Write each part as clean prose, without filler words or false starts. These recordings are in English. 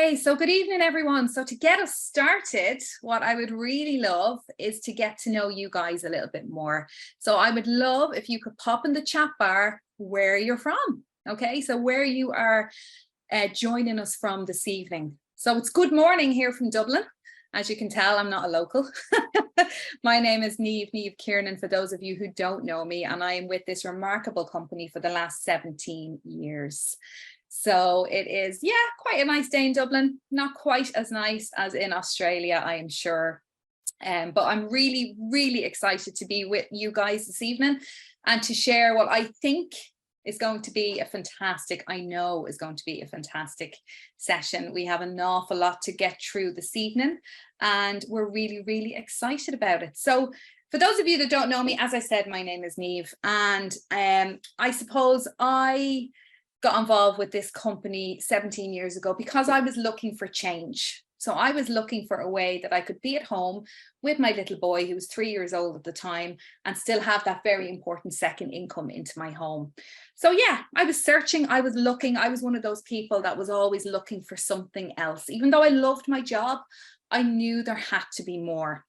Okay, so good evening, everyone. So to get us started, what I would really love is to get to know you guys a little bit more. So I would love if you could pop in the chat bar where you're from. Okay, so where you are joining us from this evening. So it's good morning here from Dublin. As you can tell, I'm not a local. My name is Niamh Kiernan, for those of you who don't know me, and I am with this remarkable company for the last 17 years. So it is, quite a nice day in Dublin. Not quite as nice as in Australia, I am sure. But I'm really, really excited to be with you guys this evening and to share what I think is going to be I know is going to be a fantastic session. We have an awful lot to get through this evening and we're really, really excited about it. So for those of you that don't know me, as I said, my name is Niamh, and I suppose I got involved with this company 17 years ago because I was looking for change. So I was looking for a way that I could be at home with my little boy, who was 3 years old at the time, and still have that very important second income into my home. So yeah, I was searching, I was looking, I was one of those people that was always looking for something else. Even though I loved my job, I knew there had to be more.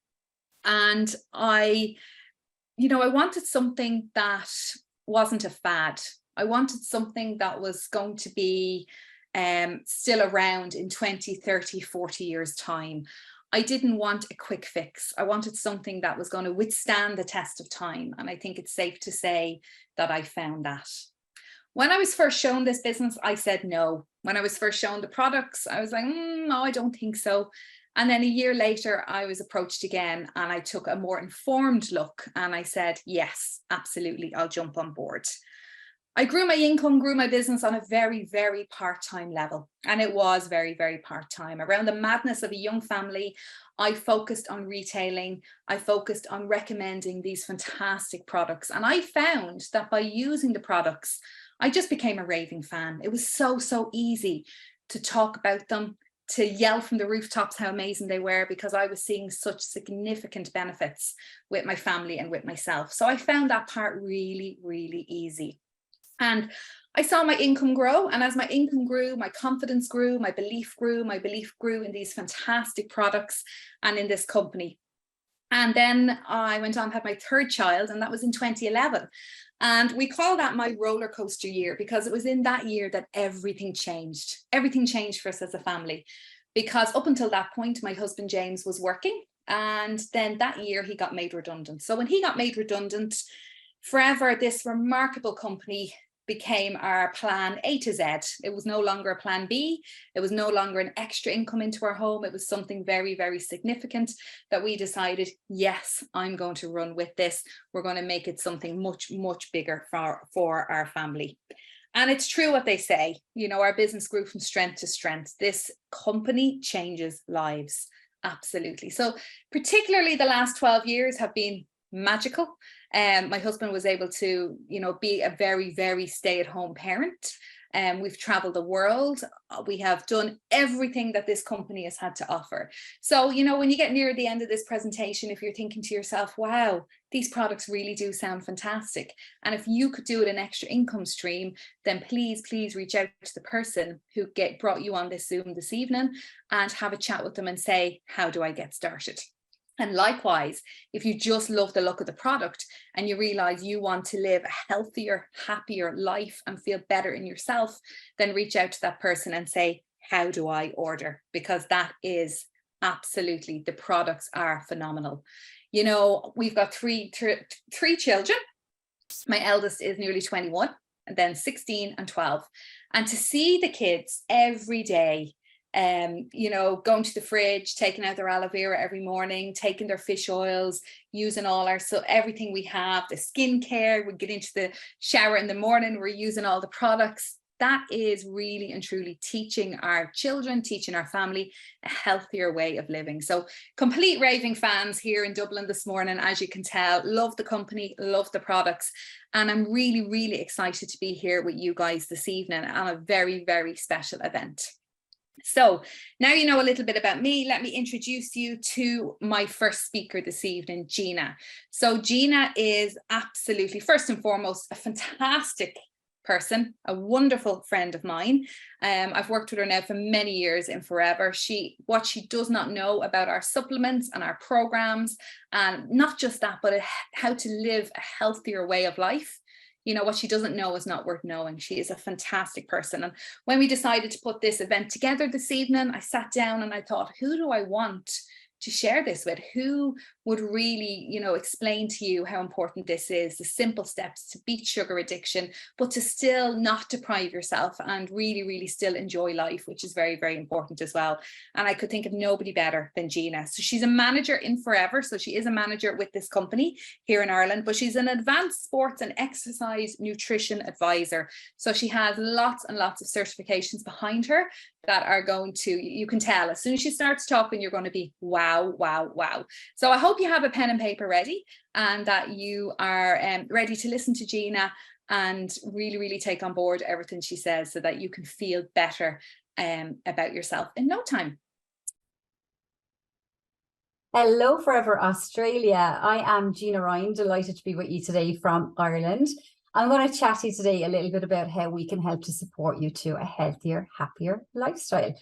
And I wanted something that wasn't a fad. I wanted something that was going to be still around in 20, 30, 40 years time. I didn't want a quick fix. I wanted something that was going to withstand the test of time. And I think it's safe to say that I found that. When I was first shown this business, I said no. When I was first shown the products, I was like, no, I don't think so. And then a year later, I was approached again and I took a more informed look and I said, yes, absolutely, I'll jump on board. I grew my income, grew my business on a very, very part-time level. And it was very, very part-time. Around the madness of a young family, I focused on retailing. I focused on recommending these fantastic products. And I found that by using the products, I just became a raving fan. It was so, so easy to talk about them, to yell from the rooftops how amazing they were, because I was seeing such significant benefits with my family and with myself. So I found that part really, really easy. And I saw my income grow. And as my income grew, my confidence grew, my belief grew in these fantastic products and in this company. And then I went on to have my third child, and that was in 2011. And we call that my roller coaster year, because it was in that year that everything changed. Everything changed for us as a family, because up until that point, my husband, James, was working. And then that year he got made redundant. So when he got made redundant, forever, this remarkable company became our plan A to Z. It was no longer a plan B. It was no longer an extra income into our home. It was something very, very significant that we decided, yes, I'm going to run with this. We're going to make it something much, much bigger for our family. And it's true what they say, our business grew from strength to strength. This company changes lives. Absolutely. So particularly the last 12 years have been magical. My husband was able to, be a very, very stay-at-home parent. We've traveled the world. We have done everything that this company has had to offer. So, when you get near the end of this presentation, if you're thinking to yourself, wow, these products really do sound fantastic, and if you could do it an extra income stream, then please reach out to the person who brought you on this Zoom this evening and have a chat with them and say, how do I get started? And likewise, if you just love the look of the product and you realize you want to live a healthier, happier life and feel better in yourself, then reach out to that person and say, how do I order? Because that is absolutely, the products are phenomenal. We've got three children. My eldest is nearly 21, and then 16 and 12. And to see the kids every day, going to the fridge, taking out their aloe vera every morning, taking their fish oils, using everything we have, the skincare, we get into the shower in the morning, we're using all the products. That is really and truly teaching our children, teaching our family a healthier way of living. So complete raving fans here in Dublin this morning, as you can tell. Love the company, love the products. And I'm really, really excited to be here with you guys this evening on a very, very special event. So now you know a little bit about me. Let me introduce you to my first speaker this evening, Gina. So Gina is absolutely, first and foremost, a fantastic person, a wonderful friend of mine. I've worked with her now for many years in Forever. What she does not know about our supplements and our programs, and not just that, but how to live a healthier way of life. You know, what she doesn't know is not worth knowing. She is a fantastic person. And when we decided to put this event together this evening, I sat down and I thought, who do I want to share this with? Who would really, you know, explain to you how important this is, the simple steps to beat sugar addiction, but to still not deprive yourself and really, really still enjoy life, which is very, very important as well. And I could think of nobody better than Gina. So she's a manager in Forever. So she is a manager with this company here in Ireland, but she's an advanced sports and exercise nutrition advisor. So she has lots and lots of certifications behind her that are going to, you can tell as soon as she starts talking, you're going to be wow, wow, wow. So I hope you have a pen and paper ready, and that you are ready to listen to Gina and really, really take on board everything she says, so that you can feel better about yourself in no time. Hello, Forever Australia. I am Gina Ryan, delighted to be with you today from Ireland. I'm going to chat to you today a little bit about how we can help to support you to a healthier, happier lifestyle.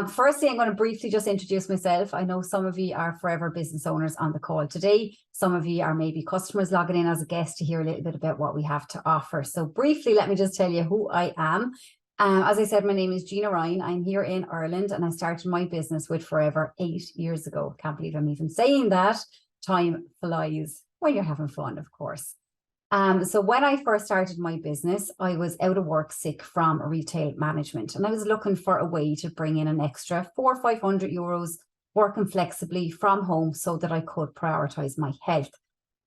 Firstly, I'm going to briefly just introduce myself. I know some of you are Forever business owners on the call today. Some of you are maybe customers logging in as a guest to hear a little bit about what we have to offer. So briefly, let me just tell you who I am. As I said, my name is Gina Ryan. I'm here in Ireland, and I started my business with Forever 8 years ago. Can't believe I'm even saying that. Time flies when you're having fun, of course. So when I first started my business, I was out of work sick from retail management, and I was looking for a way to bring in an extra 400 or 500 euros working flexibly from home so that I could prioritize my health.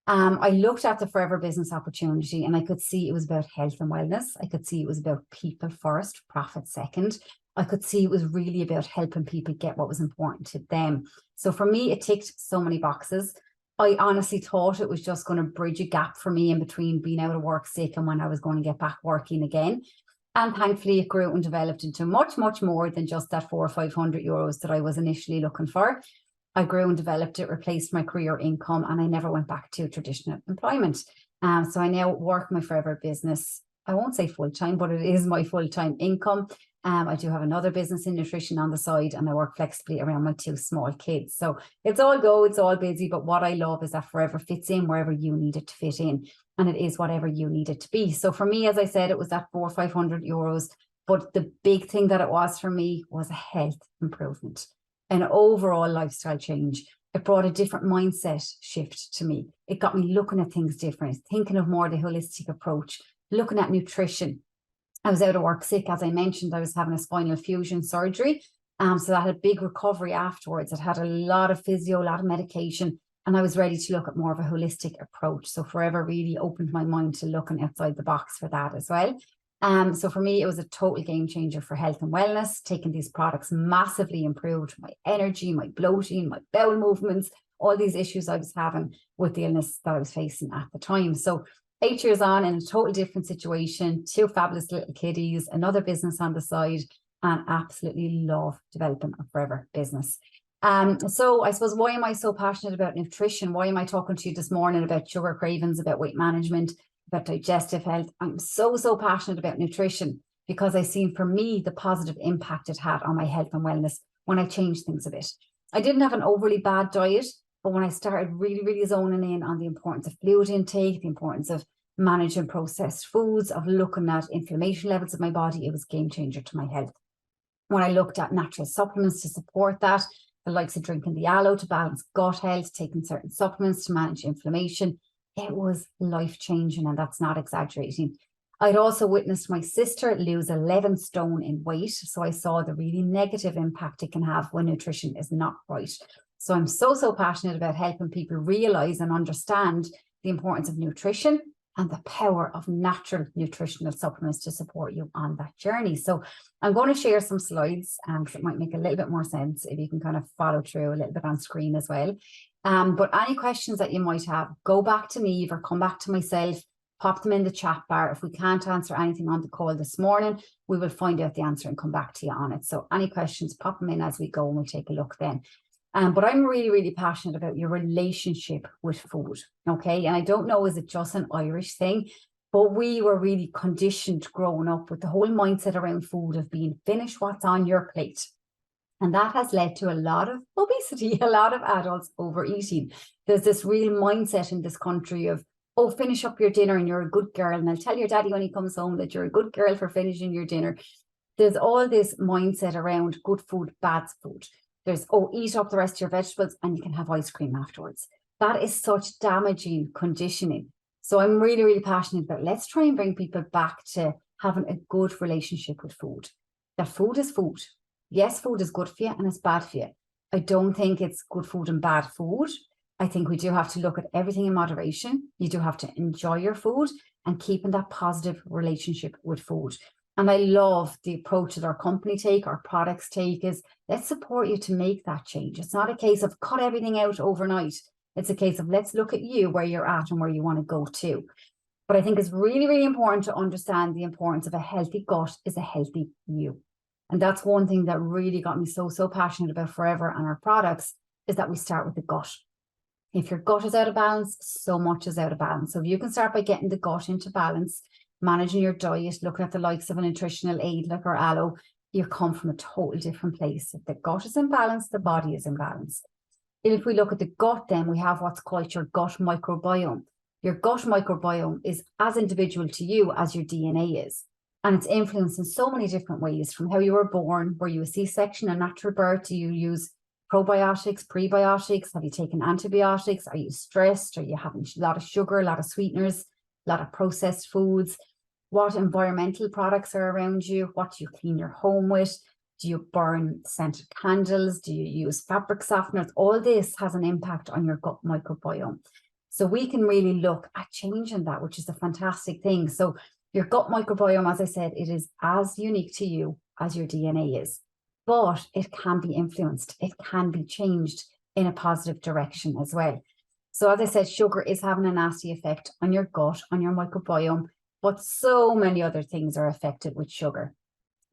I looked at the Forever business opportunity, and I could see it was about health and wellness. I could see it was about people first, profit second. I could see it was really about helping people get what was important to them. So for me, it ticked so many boxes. I honestly thought it was just going to bridge a gap for me in between being out of work sick and when I was going to get back working again. And thankfully, it grew and developed into much, much more than just that 400 or 500 euros that I was initially looking for. I grew and developed it, replaced my career income, and I never went back to traditional employment. So I now work my Forever business. I won't say full-time, but it is my full-time income. I do have another business in nutrition on the side, and I work flexibly around my 2 small kids. So it's all go, it's all busy, but what I love is that Forever fits in wherever you need it to fit in, and it is whatever you need it to be. So for me, as I said, it was that 400 or 500 euros, but the big thing that it was for me was a health improvement, an overall lifestyle change. It brought a different mindset shift to me. It got me looking at things different, thinking of more the holistic approach, looking at nutrition. I was out of work sick, as I mentioned. I was having a spinal fusion surgery. So I had a big recovery afterwards. It had a lot of physio, a lot of medication, and I was ready to look at more of a holistic approach. So Forever really opened my mind to looking outside the box for that as well. So for me, it was a total game changer for health and wellness. Taking these products massively improved my energy, my bloating, my bowel movements, all these issues I was having with the illness that I was facing at the time. So 8 years on, in a total different situation, 2 fabulous little kiddies, another business on the side, and absolutely love developing a Forever business. So I suppose, why am I so passionate about nutrition? Why am I talking to you this morning about sugar cravings, about weight management, about digestive health? I'm so passionate about nutrition because I seen for me the positive impact it had on my health and wellness when I changed things a bit. I didn't have an overly bad diet, but when I started really zoning in on the importance of fluid intake, the importance of managing processed foods, of looking at inflammation levels of my body, it was a game changer to my health. When I looked at natural supplements to support that, the likes of drinking the aloe to balance gut health, taking certain supplements to manage inflammation, it was life-changing, and that's not exaggerating. I'd also witnessed my sister lose 11 stone in weight, so I saw the really negative impact it can have when nutrition is not right. So I'm so passionate about helping people realize and understand the importance of nutrition and the power of natural nutritional supplements to support you on that journey. So I'm going to share some slides because it might make a little bit more sense if you can kind of follow through a little bit on screen as well. But any questions that you might have, go back to me or come back to myself, pop them in the chat bar. If we can't answer anything on the call this morning, we will find out the answer and come back to you on it. So any questions, pop them in as we go and we'll take a look then. But I'm really passionate about your relationship with food, okay? And I don't know, is it just an Irish thing? But we were really conditioned growing up with the whole mindset around food of being finish what's on your plate. And that has led to a lot of obesity, a lot of adults overeating. There's this real mindset in this country of, oh, finish up your dinner and you're a good girl. And I'll tell your daddy when he comes home that you're a good girl for finishing your dinner. There's all this mindset around good food, bad food. There's, oh, eat up the rest of your vegetables and you can have ice cream afterwards. That is such damaging conditioning. So I'm really, really passionate about, let's try and bring people back to having a good relationship with food. That food is food. Yes, food is good for you and it's bad for you. I don't think it's good food and bad food. I think we do have to look at everything in moderation. You do have to enjoy your food and keeping that positive relationship with food. And I love the approach that our company take, our products take, is let's support you to make that change. It's not a case of cut everything out overnight. It's a case of let's look at you, where you're at and where you want to go to. But I think it's really, really important to understand the importance of a healthy gut is a healthy you. And that's one thing that really got me so passionate about Forever and our products, is that we start with the gut. If your gut is out of balance, so much is out of balance. So if you can start by getting the gut into balance, managing your diet, looking at the likes of a nutritional aid like our aloe, you come from a total different place. If the gut is in balance, the body is in balance. If we look at the gut, then we have what's called your gut microbiome. Your gut microbiome is as individual to you as your DNA is. And it's influenced in so many different ways, from how you were born. Were you a C-section, a natural birth? Do you use probiotics, prebiotics? Have you taken antibiotics? Are you stressed? Are you having a lot of sugar, a lot of sweeteners, a lot of processed foods? What environmental products are around you? What do you clean your home with? Do you burn scented candles? Do you use fabric softeners? All this has an impact on your gut microbiome. So we can really look at changing that, which is a fantastic thing. So your gut microbiome, as I said, it is as unique to you as your DNA is, but it can be influenced. It can be changed in a positive direction as well. So as I said, sugar is having a nasty effect on your gut, on your microbiome, but so many other things are affected with sugar.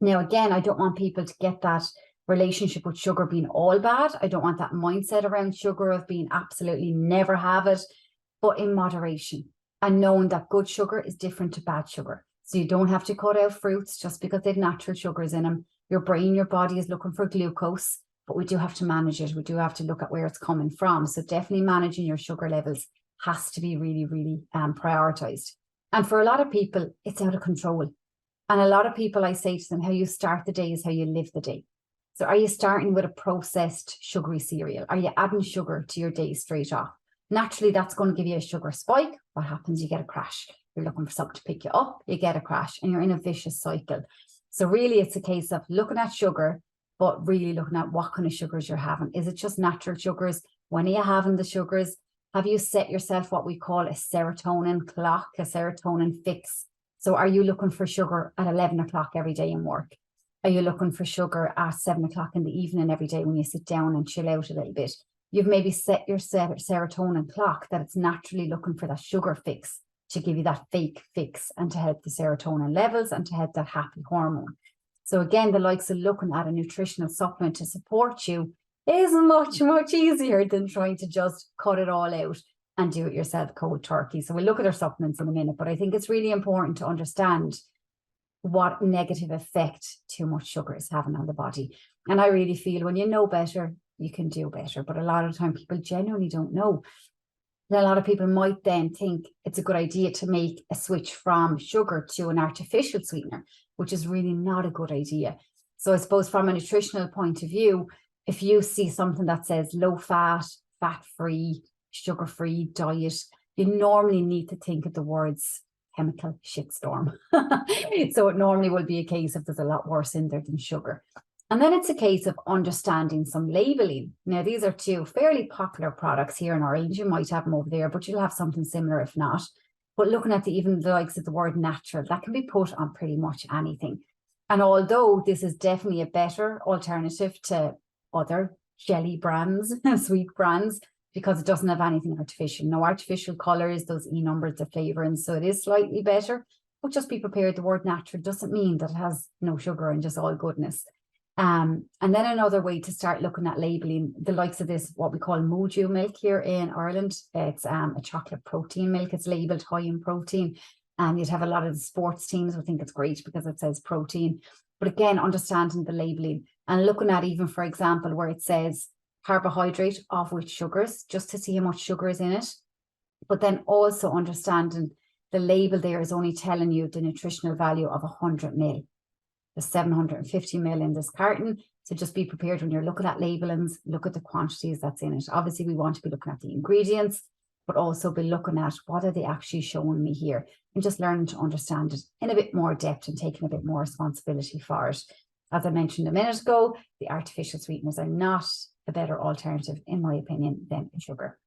Now, again, I don't want people to get that relationship with sugar being all bad. I don't want that mindset around sugar of being absolutely never have it, but in moderation, and knowing that good sugar is different to bad sugar. So you don't have to cut out fruits just because they've natural sugars in them. Your brain, your body is looking for glucose, but we do have to manage it. We do have to look at where it's coming from. So definitely managing your sugar levels has to be really, really prioritized. And for a lot of people, it's out of control. And a lot of people, I say to them, how you start the day is how you live the day. So are you starting with a processed sugary cereal? Are you adding sugar to your day straight off? Naturally, that's going to give you a sugar spike. What happens? You get a crash. You're looking for something to pick you up, you get a crash, and you're in a vicious cycle. So really, it's a case of looking at sugar, but really looking at what kind of sugars you're having. Is it just natural sugars? When are you having the sugars? Have you set yourself what we call a serotonin clock, a serotonin fix? So are you looking for sugar at 11 o'clock every day in work? Are you looking for sugar at 7 o'clock in the evening every day when you sit down and chill out a little bit? You've maybe set your serotonin clock that it's naturally looking for that sugar fix to give you that fake fix and to help the serotonin levels and to help that happy hormone. So again, the likes of looking at a nutritional supplement to support you is much, much easier than trying to just cut it all out and do it yourself cold turkey. So we'll look at our supplements in a minute, but I think it's really important to understand what negative effect too much sugar is having on the body. And I really feel when you know better, you can do better. But a lot of the time people genuinely don't know. And a lot of people might then think it's a good idea to make a switch from sugar to an artificial sweetener, which is really not a good idea. So I suppose from a nutritional point of view, if you see something that says low fat, fat-free, sugar-free diet, you normally need to think of the words chemical shitstorm. So it normally will be a case of there's a lot worse in there than sugar. And then it's a case of understanding some labeling. Now, these are two fairly popular products here in Ireland. You might have them over there, but you'll have something similar if not. But looking at even the likes of the word natural, that can be put on pretty much anything. And although this is definitely a better alternative to other jelly brands, sweet brands, because it doesn't have anything artificial, no artificial colors, those E numbers, the flavorings. So it is slightly better, but just be prepared. The word natural doesn't mean that it has no sugar and just all goodness. And then another way to start looking at labeling the likes of this, what we call Moju milk here in Ireland. It's a chocolate protein milk. It's labeled high in protein. And you'd have a lot of the sports teams who think it's great because it says protein. But again, understanding the labeling and looking at, even for example, where it says carbohydrate of which sugars, just to see how much sugar is in it. But then also understanding the label there is only telling you the nutritional value of 100 ml. There's 750 ml in this carton. So just be prepared when you're looking at labelings, look at the quantities that's in it. Obviously, we want to be looking at the ingredients, but also be looking at what are they actually showing me here, and just learning to understand it in a bit more depth and taking a bit more responsibility for it. As I mentioned a minute ago, the artificial sweeteners are not a better alternative, in my opinion, than sugar.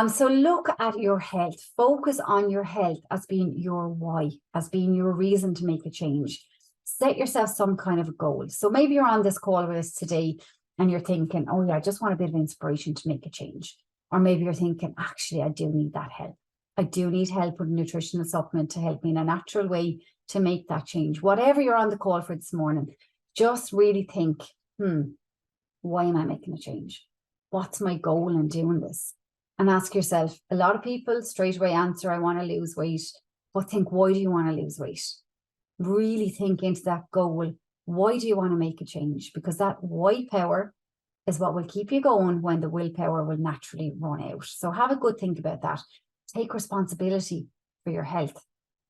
So look at your health. Focus on your health as being your why, as being your reason to make a change. Set yourself some kind of a goal. So maybe you're on this call with us today and you're thinking, oh yeah, I just want a bit of inspiration to make a change. Or maybe you're thinking, actually, I do need that help. I do need help with a nutritional supplement to help me in a natural way to make that change. Whatever you're on the call for this morning, just really think, why am I making a change? What's my goal in doing this? And ask yourself, a lot of people straight away answer, I want to lose weight, but think, why do you want to lose weight? Really think into that goal. Why do you want to make a change? Because that why power is what will keep you going when the willpower will naturally run out. So have a good think about that. Take responsibility for your health.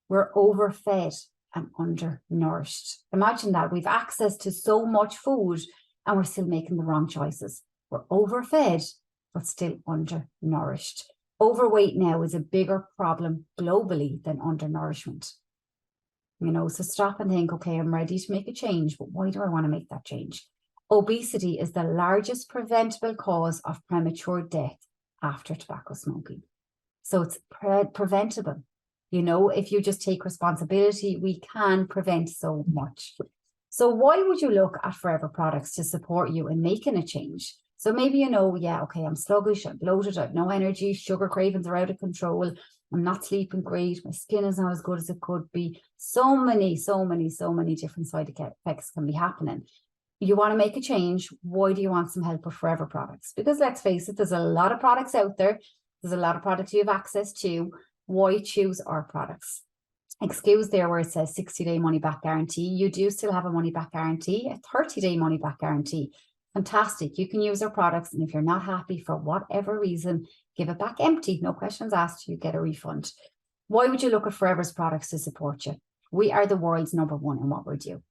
We're overfed and undernourished. Imagine that. We've access to so much food and we're still making the wrong choices. We're overfed, but still undernourished. Overweight now is a bigger problem globally than undernourishment. You know, so stop and think, okay, I'm ready to make a change, but why do I want to make that change? Obesity is the largest preventable cause of premature death after tobacco smoking. So it's preventable. You know, if you just take responsibility, we can prevent so much. So why would you look at Forever products to support you in making a change? So maybe you know, yeah, okay, I'm sluggish, I'm bloated, I have no energy, sugar cravings are out of control, I'm not sleeping great, my skin is not as good as it could be. So many different side effects can be happening. You want to make a change. Why do you want some help with Forever products? Because let's face it, there's a lot of products out there. There's a lot of products you have access to. Why choose our products? Excuse there where it says 60-day money-back guarantee. You do still have a money-back guarantee, a 30-day money-back guarantee. Fantastic. You can use our products, and if you're not happy for whatever reason, give it back empty. No questions asked. You get a refund. Why would you look at Forever's products to support you? We are the world's #1 in what we do.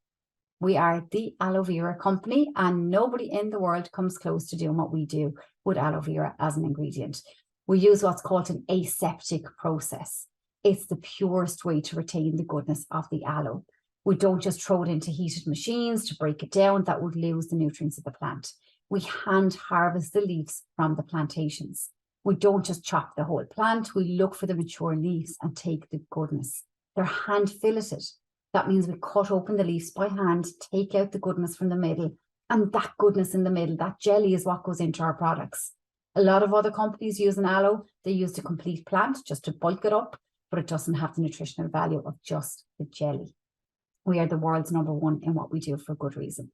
We are the aloe vera company, and nobody in the world comes close to doing what we do with aloe vera as an ingredient. We use what's called an aseptic process. It's the purest way to retain the goodness of the aloe. We don't just throw it into heated machines to break it down. That would lose the nutrients of the plant. We hand harvest the leaves from the plantations. We don't just chop the whole plant. We look for the mature leaves and take the goodness. They're hand filleted. That means we cut open the leaves by hand, take out the goodness from the middle, and that goodness in the middle, that jelly is what goes into our products. A lot of other companies using aloe, they use the complete plant just to bulk it up, but it doesn't have the nutritional value of just the jelly. We are the world's #1 in what we do for good reason.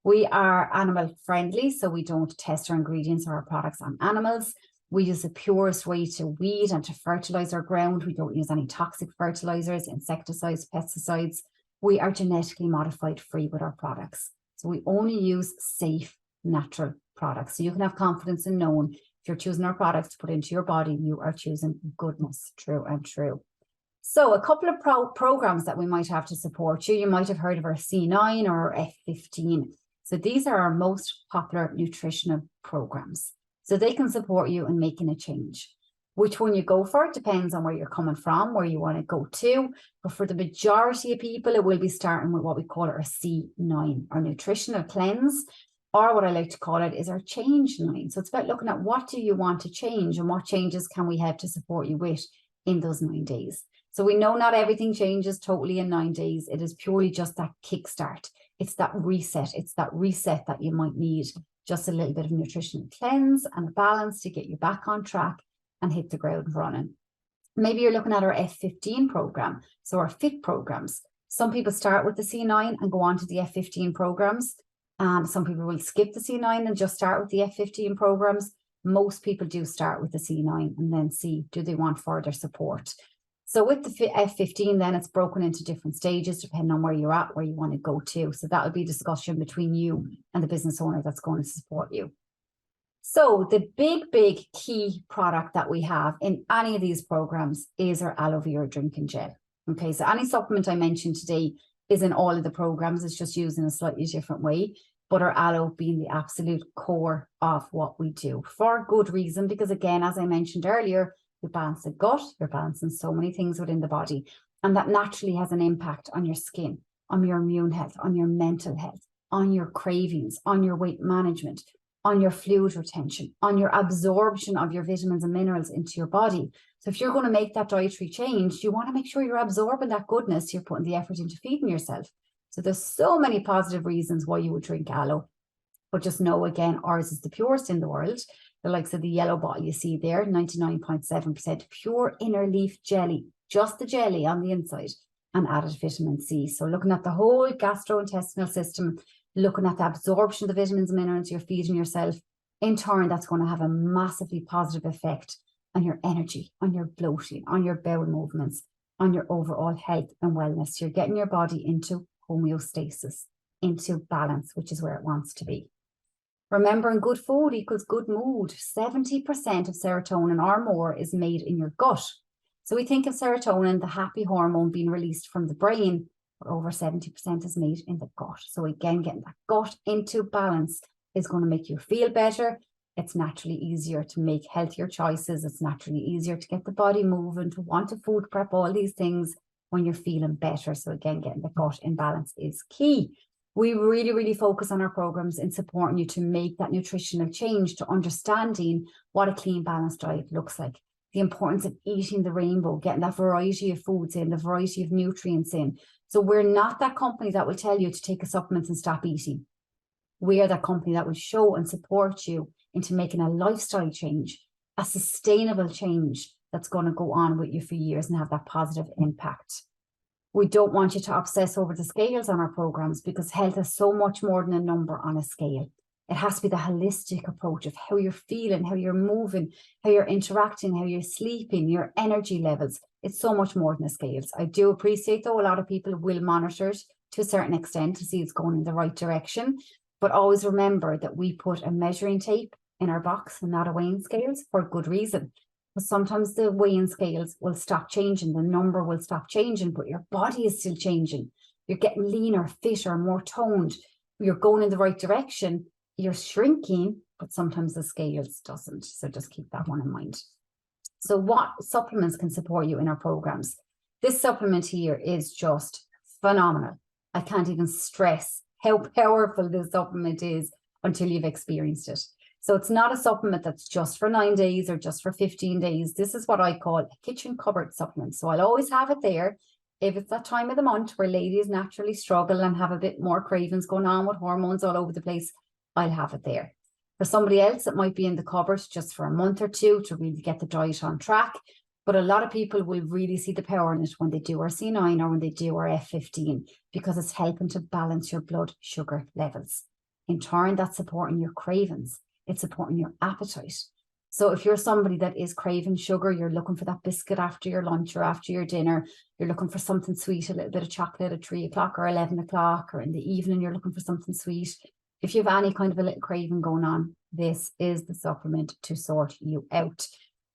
We are animal friendly, so we don't test our ingredients or our products on animals. We use the purest way to weed and to fertilize our ground. We don't use any toxic fertilizers, insecticides, pesticides. We are genetically modified free with our products. So we only use safe, natural products. So you can have confidence in knowing if you're choosing our products to put into your body, you are choosing goodness, true and true. So a couple of programs that we might have to support you. You might have heard of our C9 or our F15. So these are our most popular nutritional programs. So they can support you in making a change. Which one you go for depends on where you're coming from, where you want to go to. But for the majority of people, it will be starting with what we call our C9, our nutritional cleanse, or what I like to call it is our change 9. So it's about looking at what do you want to change and what changes can we have to support you with in those 9 days. So we know not everything changes totally in 9 days. It is purely just that kickstart. It's that reset. It's that reset that you might need. Just a little bit of nutritional cleanse and balance to get you back on track and hit the ground running. Maybe you're looking at our F15 program. So our FIT programs. Some people start with the C9 and go on to the F15 programs. Some people will skip the C9 and just start with the F15 programs. Most people do start with the C9 and then see, do they want further support? So with the F15, then it's broken into different stages, depending on where you're at, where you want to go to. So that will be a discussion between you and the business owner that's going to support you. So the big key product that we have in any of these programs is our aloe vera drinking gel. Okay, so any supplement I mentioned today is in all of the programs. It's just used in a slightly different way, but our aloe being the absolute core of what we do for good reason, because again, as I mentioned earlier, you balance the gut, you're balancing so many things within the body, and that naturally has an impact on your skin, on your immune health, on your mental health, on your cravings, on your weight management, on your fluid retention, on your absorption of your vitamins and minerals into your body. So if you're going to make that dietary change, you want to make sure you're absorbing that goodness, you're putting the effort into feeding yourself. So there's so many positive reasons why you would drink aloe. But just know, again, ours is the purest in the world. The likes of the yellow bottle you see there, 99.7% pure inner leaf jelly, just the jelly on the inside, and added vitamin C. So looking at the whole gastrointestinal system, looking at the absorption of the vitamins and minerals you're feeding yourself, in turn, that's going to have a massively positive effect on your energy, on your bloating, on your bowel movements, on your overall health and wellness. You're getting your body into homeostasis, into balance, which is where it wants to be. Remembering good food equals good mood. 70% of serotonin or more is made in your gut. So we think of serotonin, the happy hormone, being released from the brain, but over 70% is made in the gut. So again, getting that gut into balance is going to make you feel better. It's naturally easier to make healthier choices. It's naturally easier to get the body moving, to want to food prep, all these things when you're feeling better. So again, getting the gut in balance is key. We really focus on our programs in supporting you to make that nutritional change, to understanding what a clean, balanced diet looks like. The importance of eating the rainbow, getting that variety of foods in, the variety of nutrients in. So we're not that company that will tell you to take a supplement and stop eating. We are that company that will show and support you into making a lifestyle change, a sustainable change that's going to go on with you for years and have that positive impact. We don't want you to obsess over the scales on our programs, because health is so much more than a number on a scale. It has to be the holistic approach of how you're feeling, how you're moving, how you're interacting, how you're sleeping, your energy levels. It's so much more than the scales. I do appreciate, though, a lot of people will monitor it to a certain extent to see it's going in the right direction. But always remember that we put a measuring tape in our box and not a weighing scales for a good reason. But sometimes the weighing scales will stop changing, the number will stop changing, but your body is still changing. You're getting leaner, fitter, more toned. You're going in the right direction. You're shrinking, but sometimes the scales doesn't. So just keep that one in mind. So what supplements can support you in our programs? This supplement here is just phenomenal. I can't even stress how powerful this supplement is until you've experienced it. So it's not a supplement that's just for 9 days or just for 15 days. This is what I call a kitchen cupboard supplement. So I'll always have it there. If it's that time of the month where ladies naturally struggle and have a bit more cravings going on with hormones all over the place, I'll have it there. For somebody else, it might be in the cupboard just for a month or two to really get the diet on track. But a lot of people will really see the power in it when they do our C9 or when they do our F15, because it's helping to balance your blood sugar levels. In turn, that's supporting your cravings. It's supporting your appetite. So if you're somebody that is craving sugar, you're looking for that biscuit after your lunch or after your dinner, you're looking for something sweet, a little bit of chocolate at 3 o'clock or 11 o'clock, or in the evening, you're looking for something sweet. If you have any kind of a little craving going on, this is the supplement to sort you out.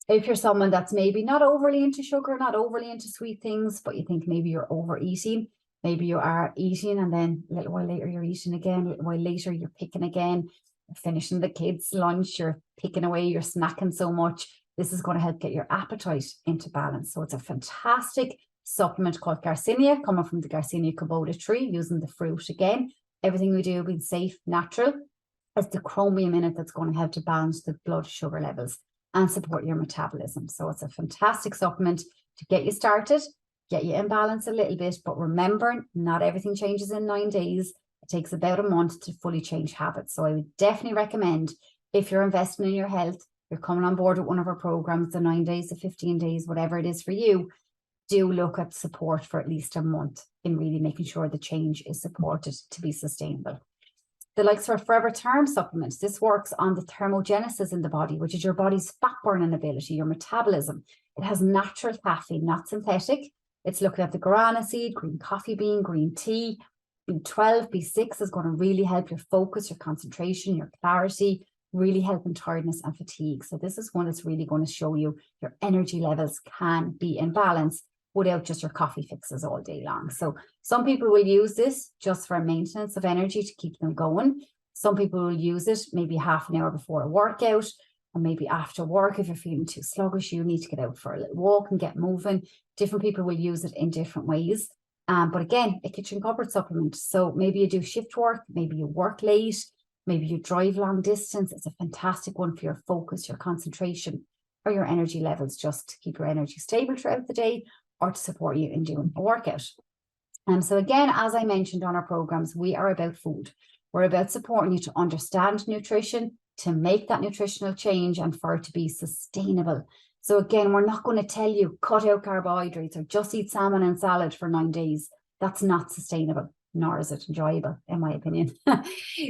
If you're someone that's maybe not overly into sugar, not overly into sweet things, but you think maybe you're overeating, maybe you are eating and then a little while later you're eating again, a little while later you're picking again, finishing the kids' lunch, you're picking away, you're snacking so much. This is going to help get your appetite into balance. So it's a fantastic supplement called Garcinia, coming from the Garcinia kubota tree, using the fruit again. Everything we do being safe, natural. It's the chromium in it that's going to help to balance the blood sugar levels and support your metabolism. So it's a fantastic supplement to get you started, get you in balance a little bit. But remember, not everything changes in 9 days. It takes about a month to fully change habits. So I would definitely recommend, if you're investing in your health, you're coming on board with one of our programs, the 9 days, the 15 days, whatever it is for you, do look at support for at least a month in really making sure the change is supported to be sustainable. The likes of Forever Term supplements, this works on the thermogenesis in the body, which is your body's fat burning ability, your metabolism. It has natural caffeine, not synthetic. It's looking at the guarana seed, green coffee bean, green tea. B12, B6 is going to really help your focus, your concentration, your clarity, really helping tiredness and fatigue. So this is one that's really going to show you your energy levels can be in balance without just your coffee fixes all day long. So some people will use this just for maintenance of energy to keep them going. Some people will use it maybe half an hour before a workout, or maybe after work if you're feeling too sluggish, you need to get out for a little walk and get moving. Different people will use it in different ways. But again, a kitchen cupboard supplement. So maybe you do shift work, maybe you work late, maybe you drive long distance. It's a fantastic one for your focus, your concentration, or your energy levels, just to keep your energy stable throughout the day or to support you in doing a workout. So again, as I mentioned on our programs, we are about food. We're about supporting you to understand nutrition, to make that nutritional change, and for it to be sustainable. So again, we're not going to tell you cut out carbohydrates or just eat salmon and salad for 9 days. That's not sustainable, nor is it enjoyable, in my opinion.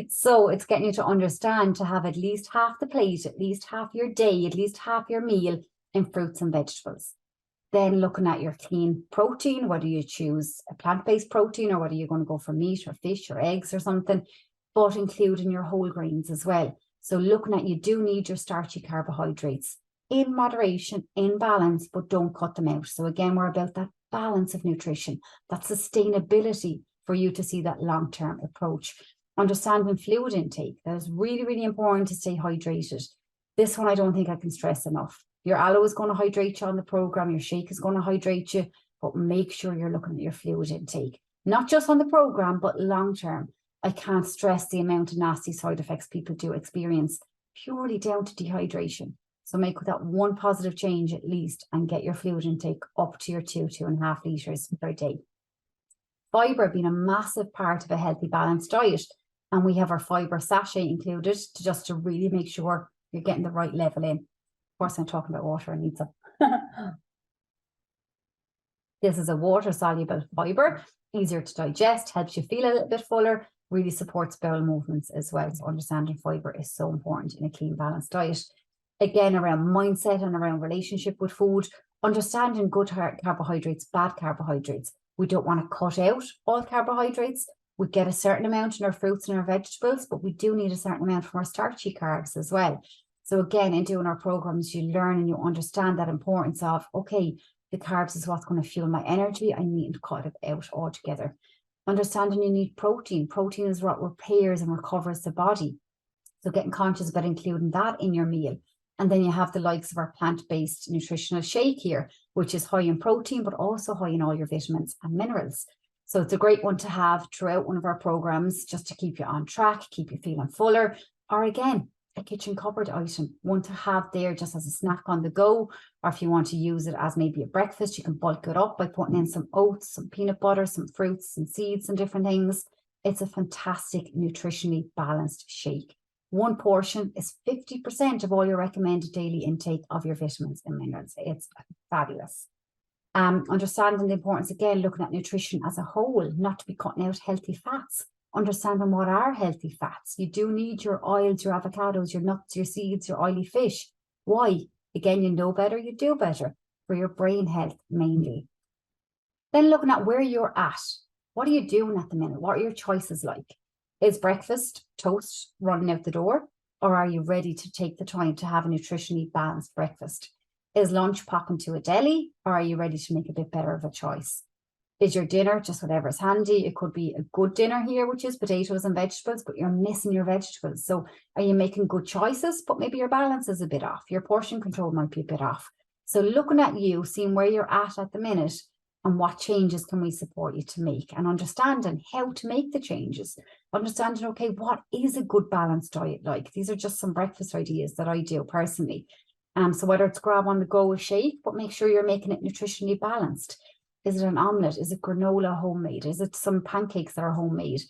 So it's getting you to understand to have at least half the plate, at least half your day, at least half your meal in fruits and vegetables. Then looking at your clean protein, whether you choose a plant-based protein or whether you're going to go for meat or fish or eggs or something, but including your whole grains as well. So looking at, you do need your starchy carbohydrates in moderation, in balance, but don't cut them out. So again, we're about that balance of nutrition, that sustainability for you to see that long-term approach. Understanding fluid intake. That is really, really important to stay hydrated. This one, I don't think I can stress enough. Your aloe is going to hydrate you on the program. Your shake is going to hydrate you, but make sure you're looking at your fluid intake, not just on the program, but long-term. I can't stress the amount of nasty side effects people do experience purely down to dehydration. So make that one positive change at least and get your fluid intake up to your 2.5 litres per day. Fibre being a massive part of a healthy, balanced diet. And we have our fibre sachet included to really make sure you're getting the right level in. Of course, I'm talking about water. I need some. This is a water-soluble fibre, easier to digest, helps you feel a little bit fuller, really supports bowel movements as well. So understanding fibre is so important in a clean, balanced diet. Again, around mindset and around relationship with food, understanding good carbohydrates, bad carbohydrates. We don't want to cut out all carbohydrates. We get a certain amount in our fruits and our vegetables, but we do need a certain amount from our starchy carbs as well. So again, in doing our programs, you learn and you understand that importance of, okay, the carbs is what's going to fuel my energy. I need to cut it out altogether. Understanding you need protein. Protein is what repairs and recovers the body. So getting conscious about including that in your meal. And then you have the likes of our plant-based nutritional shake here, which is high in protein, but also high in all your vitamins and minerals. So it's a great one to have throughout one of our programs, just to keep you on track, keep you feeling fuller, or again, a kitchen cupboard item, one to have there just as a snack on the go, or if you want to use it as maybe a breakfast, you can bulk it up by putting in some oats, some peanut butter, some fruits and seeds and different things. It's a fantastic nutritionally balanced shake. One portion is 50% of all your recommended daily intake of your vitamins and minerals. It's fabulous. Understanding the importance, again, looking at nutrition as a whole, not to be cutting out healthy fats. Understanding what are healthy fats. You do need your oils, your avocados, your nuts, your seeds, your oily fish. Why? Again, you know better, you do better, for your brain health mainly. Then looking at where you're at. What are you doing at the minute? What are your choices like? Is breakfast toast running out the door? Or are you ready to take the time to have a nutritionally balanced breakfast? Is lunch popping to a deli? Or are you ready to make a bit better of a choice? Is your dinner just whatever's handy? It could be a good dinner here, which is potatoes and vegetables, but you're missing your vegetables. So are you making good choices, but maybe your balance is a bit off? Your portion control might be a bit off. So looking at you, seeing where you're at the minute, and what changes can we support you to make, and understanding how to make the changes. Understanding, okay, what is a good balanced diet like? These are just some breakfast ideas that I do personally. So whether it's grab on the go a shake, but make sure you're making it nutritionally balanced. Is it an omelette? Is it granola homemade? Is it some pancakes that are homemade?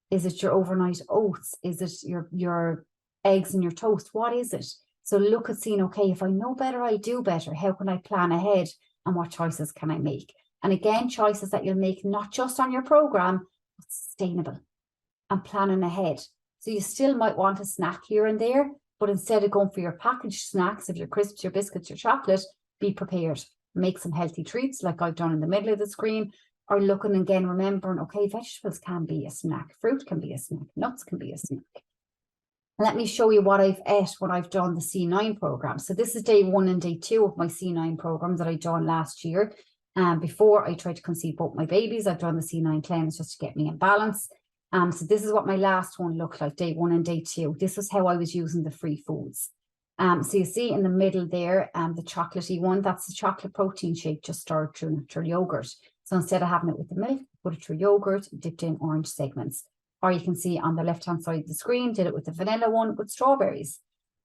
Is it your overnight oats? Is it your eggs and your toast? What is it? So look at seeing, okay, if I know better, I'll do better. How can I plan ahead? And what choices can I make? And again, choices that you'll make not just on your program, but sustainable and planning ahead. So you still might want a snack here and there, but instead of going for your packaged snacks of your crisps, your biscuits, your chocolate, be prepared. Make some healthy treats like I've done in the middle of the screen, or looking again, remembering, okay, vegetables can be a snack, fruit can be a snack, nuts can be a snack. Let me show you what I've ate when I've done the C9 program. So this is day 1 and day 2 of my C9 program that I done last year. Before I tried to conceive both my babies, I've done the C9 cleanse just to get me in balance. So this is what my last one looked like, day 1 and day 2. This is how I was using the free foods. So you see in the middle there, the chocolatey one, that's the chocolate protein shake just stirred through natural yogurt. So instead of having it with the milk, put it through yogurt, dipped in orange segments. Or you can see on the left-hand side of the screen, did it with the vanilla one with strawberries.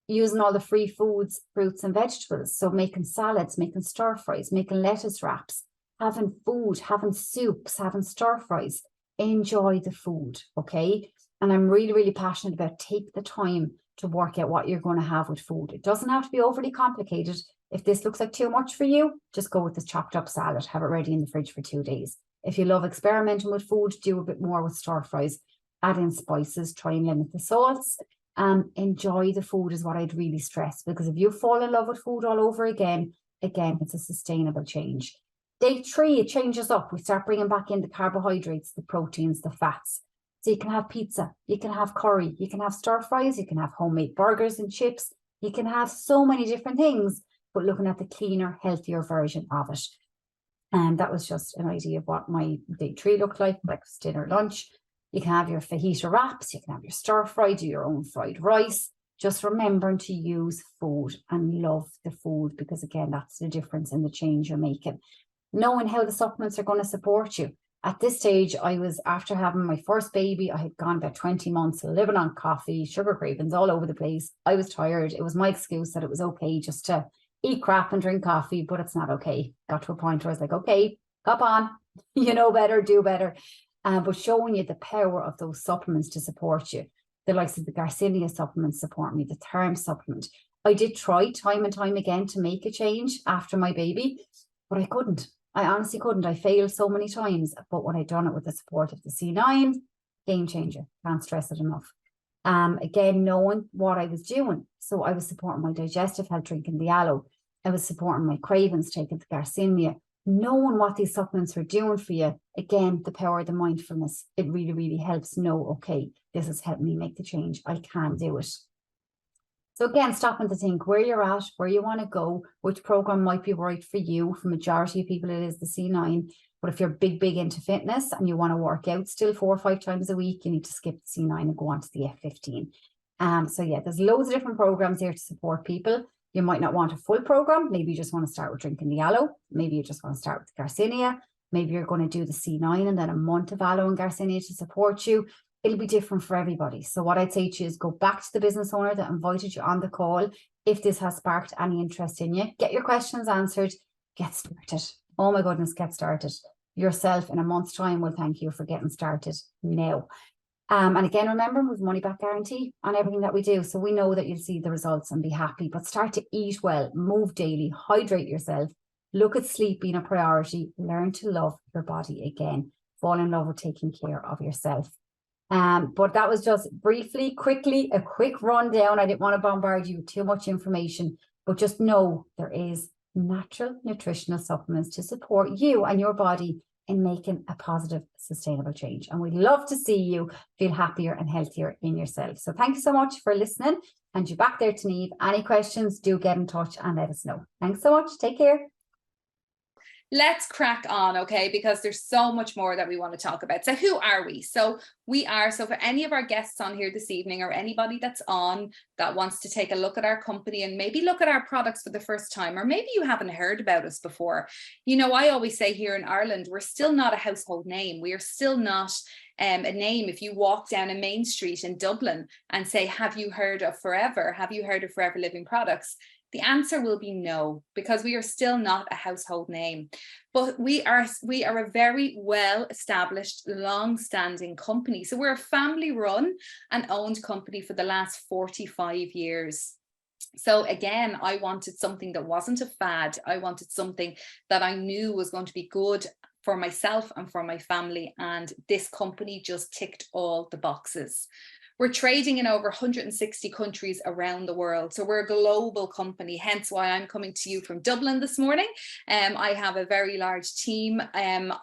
Using all the free foods, fruits and vegetables. So making salads, making stir fries, making lettuce wraps, having food, having soups, having stir fries. Enjoy the food, okay? And I'm really, really passionate about take the time to work out what you're going to have with food. It doesn't have to be overly complicated. If this looks like too much for you, just go with this chopped up salad, have it ready in the fridge for 2 days. If you love experimenting with food, do a bit more with stir fries. Add in spices, try and limit the salts. Enjoy the food is what I'd really stress, because if you fall in love with food all over again, it's a sustainable change. Day 3, it changes up. We start bringing back in the carbohydrates, the proteins, the fats. So you can have pizza, you can have curry, you can have stir fries, you can have homemade burgers and chips. You can have so many different things, but looking at the cleaner, healthier version of it. And that was just an idea of what my day 3 looked like, breakfast, dinner, lunch. You can have your fajita wraps, you can have your stir fry, do your own fried rice. Just remembering to use food and love the food, because again, that's the difference in the change you're making. Knowing how the supplements are going to support you. At this stage, I was, after having my first baby, I had gone about 20 months living on coffee, sugar cravings all over the place. I was tired. It was my excuse that it was okay just to eat crap and drink coffee, but it's not okay. Got to a point where I was like, okay, hop on, you know better, do better. But showing you the power of those supplements to support you. The likes of the Garcinia supplements support me, the Therm supplement. I did try time and time again to make a change after my baby, but I couldn't. I honestly couldn't. I failed so many times, but when I done it with the support of the C9, game changer. Can't stress it enough. Again, knowing what I was doing. So I was supporting my digestive health, drinking the aloe. I was supporting my cravings, taking the Garcinia. Knowing what these supplements are doing for you. Again, the power of the mindfulness. It really, really helps know, okay, this has helped me make the change. I can do it. So again, stopping to think where you're at, where you want to go, which program might be right for you. For majority of people, it is the C9. But if you're big into fitness and you want to work out still 4 or 5 times a week, you need to skip the C9 and go on to the F15. So yeah, there's loads of different programs here to support people. You might not want a full program. Maybe you just want to start with drinking the aloe. Maybe you just want to start with the Garcinia. Maybe you're going to do the C9 and then a month of aloe and Garcinia to support you. It'll be different for everybody. So what I'd say to you is go back to the business owner that invited you on the call. If this has sparked any interest in you, get your questions answered, get started. Oh my goodness, get started. Yourself in a month's time will thank you for getting started now. And again, remember, we've money back guarantee on everything that we do. So we know that you'll see the results and be happy, but start to eat well, move daily, hydrate yourself, look at sleep being a priority, learn to love your body again, fall in love with taking care of yourself. But that was just briefly, quickly, a quick rundown. I didn't want to bombard you with too much information, but just know there is natural nutritional supplements to support you and your body in making a positive, sustainable change. And we'd love to see you feel happier and healthier in yourself. So thank you so much for listening. And you're back there to Niamh. Any questions, do get in touch and let us know. Thanks so much. Take care. Let's crack on, okay? Because there's so much more that we want to talk about. So who are we? So for any of our guests on here this evening, or anybody that's on that wants to take a look at our company and maybe look at our products for the first time, or maybe you haven't heard about us before. You know, I always say here in Ireland, we're still not a household name. We are still not a name. If you walk down a main street in Dublin and say, have you heard of Forever? Have you heard of Forever Living Products? The answer will be no, because we are still not a household name. But we are a very well-established, long-standing company. So we're a family-run and owned company for the last 45 years. So again, I wanted something that wasn't a fad. I wanted something that I knew was going to be good for myself and for my family. And this company just ticked all the boxes. We're trading in over 160 countries around the world. So we're a global company, hence why I'm coming to you from Dublin this morning. I have a very large team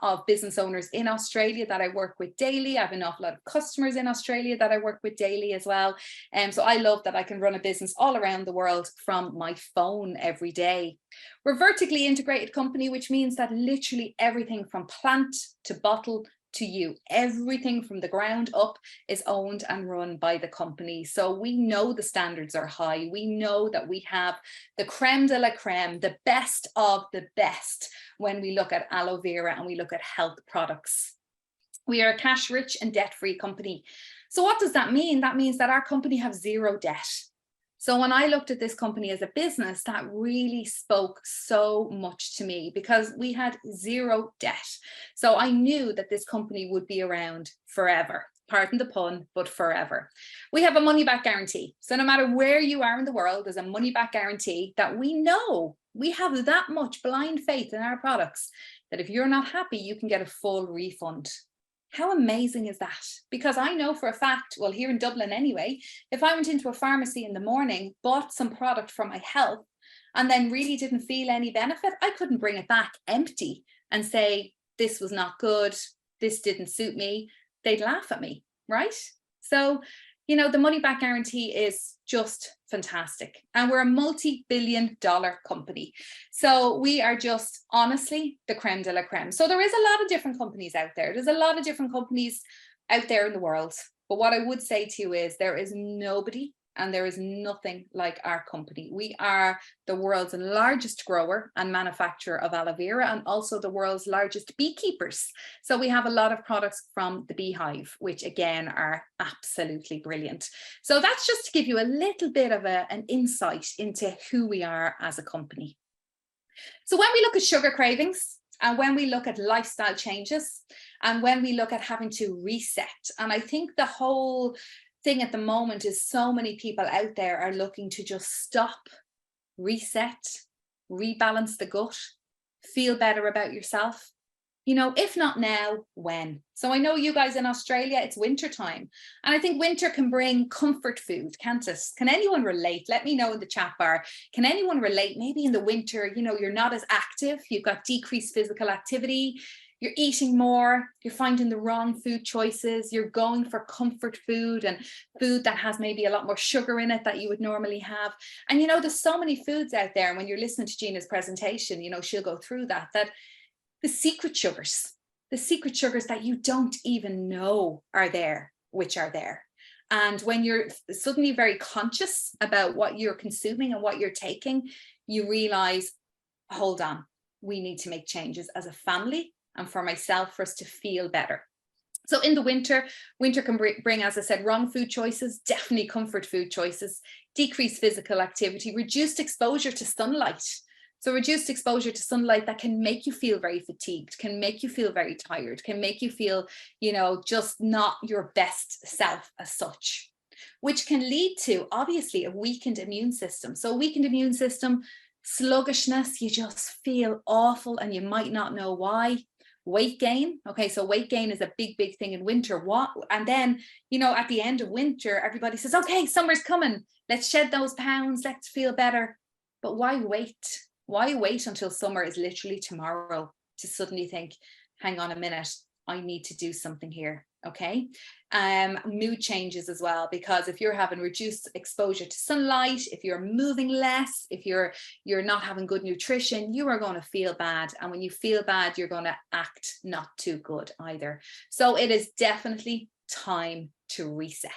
of business owners in Australia that I work with daily. I have an awful lot of customers in Australia that I work with daily as well. So I love that I can run a business all around the world from my phone every day. We're a vertically integrated company, which means that literally everything from plant to bottle to you, everything from the ground up is owned and run by the company. So we know the standards are high. We know that we have the creme de la creme, the best of the best when we look at aloe vera and we look at health products. We are a cash rich and debt-free company. So what does that mean? That means that our company has zero debt. So when I looked at this company as a business, that really spoke so much to me because we had zero debt. So I knew that this company would be around forever. Pardon the pun, but forever. We have a money back guarantee. So no matter where you are in the world, there's a money back guarantee that we know. We have that much blind faith in our products that if you're not happy, you can get a full refund. How amazing is that? Because I know for a fact, well, here in Dublin anyway, if I went into a pharmacy in the morning, bought some product for my health, and then really didn't feel any benefit, I couldn't bring it back empty and say, this was not good, this didn't suit me. They'd laugh at me, right? So, you know, the money back guarantee is just fantastic. And we're a multi-billion-dollar company. So we are just honestly the creme de la creme. So there is a lot of different companies out there. There's a lot of different companies out there in the world. But what I would say to you is there is nobody and there is nothing like our company. We are the world's largest grower and manufacturer of aloe vera and also the world's largest beekeepers. So we have a lot of products from the beehive, which again are absolutely brilliant. So that's just to give you a little bit of an insight into who we are as a company. So when we look at sugar cravings, and when we look at lifestyle changes, and when we look at having to reset, and I think the whole thing at the moment is so many people out there are looking to just stop, reset, rebalance the gut, feel better about yourself. You know, if not now, when? So I know you guys in Australia, it's winter time. And I think winter can bring comfort food, can't it? Can anyone relate? Let me know in the chat bar. Can anyone relate? Maybe in the winter, you know, you're not as active. You've got decreased physical activity. You're eating more, you're finding the wrong food choices, you're going for comfort food and food that has maybe a lot more sugar in it that you would normally have. And you know, there's so many foods out there. And when you're listening to Gina's presentation, you know, she'll go through that the secret sugars that you don't even know are there, which are there. And when you're suddenly very conscious about what you're consuming and what you're taking, you realize, hold on, we need to make changes as a family and for myself for us to feel better. So in the winter can bring, as I said, wrong food choices, definitely comfort food choices, decreased physical activity, reduced exposure to sunlight. So reduced exposure to sunlight that can make you feel very fatigued, can make you feel very tired, can make you feel, you know, just not your best self as such, which can lead to obviously a weakened immune system. So a weakened immune system, sluggishness, you just feel awful and you might not know why. Weight gain. Okay, so weight gain is a big thing in winter. And then, you know, at the end of winter, everybody says, okay, summer's coming. Let's shed those pounds. Let's feel better. But why wait? Why wait until summer is literally tomorrow to suddenly think, hang on a minute, I need to do something here. Okay. Mood changes as well, because if you're having reduced exposure to sunlight, if you're moving less, if you're not having good nutrition, you are going to feel bad. And when you feel bad, you're going to act not too good either. So it is definitely time to reset.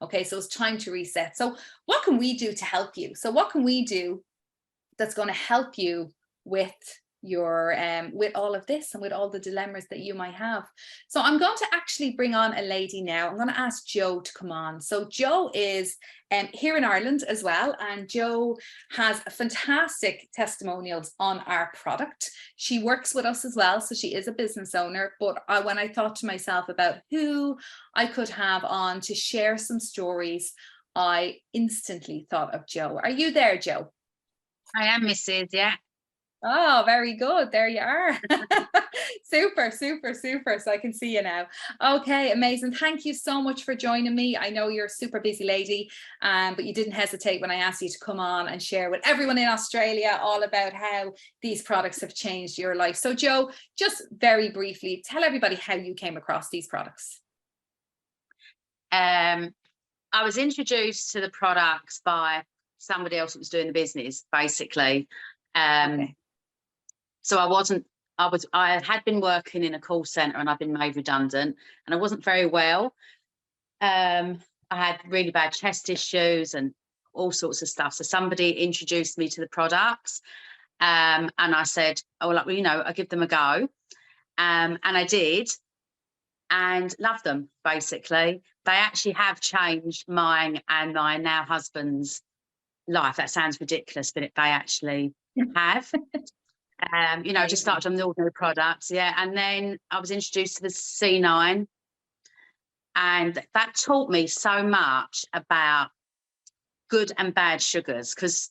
Okay, so it's time to reset. So what can we do to help you? So what can we do that's going to help you with your with all of this and with all the dilemmas that you might have? So I'm going to actually bring on a lady now. I'm going to ask Jo to come on. So Jo is here in Ireland as well, and Jo has fantastic testimonials on our product. She works with us as well, so she is a business owner. But when I thought to myself about who I could have on to share some stories, I instantly thought of Jo. Are you there, Jo? I am, Mrs. Yeah. Oh, very good. There you are. Super, super, super. So I can see you now. Okay, amazing. Thank you so much for joining me. I know you're a super busy lady, but you didn't hesitate when I asked you to come on and share with everyone in Australia all about how these products have changed your life. So Jo, just very briefly, tell everybody how you came across these products. I was introduced to the products by somebody else that was doing the business, basically. Okay. So I had been working in a call center and I've been made redundant and I wasn't very well. I had really bad chest issues and all sorts of stuff. So somebody introduced me to the products, and I said, oh, well, you know, I'll give them a go. And I did, and loved them, basically. They actually have changed mine and my now husband's life. That sounds ridiculous, but they actually have. You know, just started on the ordinary products, yeah. And then I was introduced to the C9, and that taught me so much about good and bad sugars, because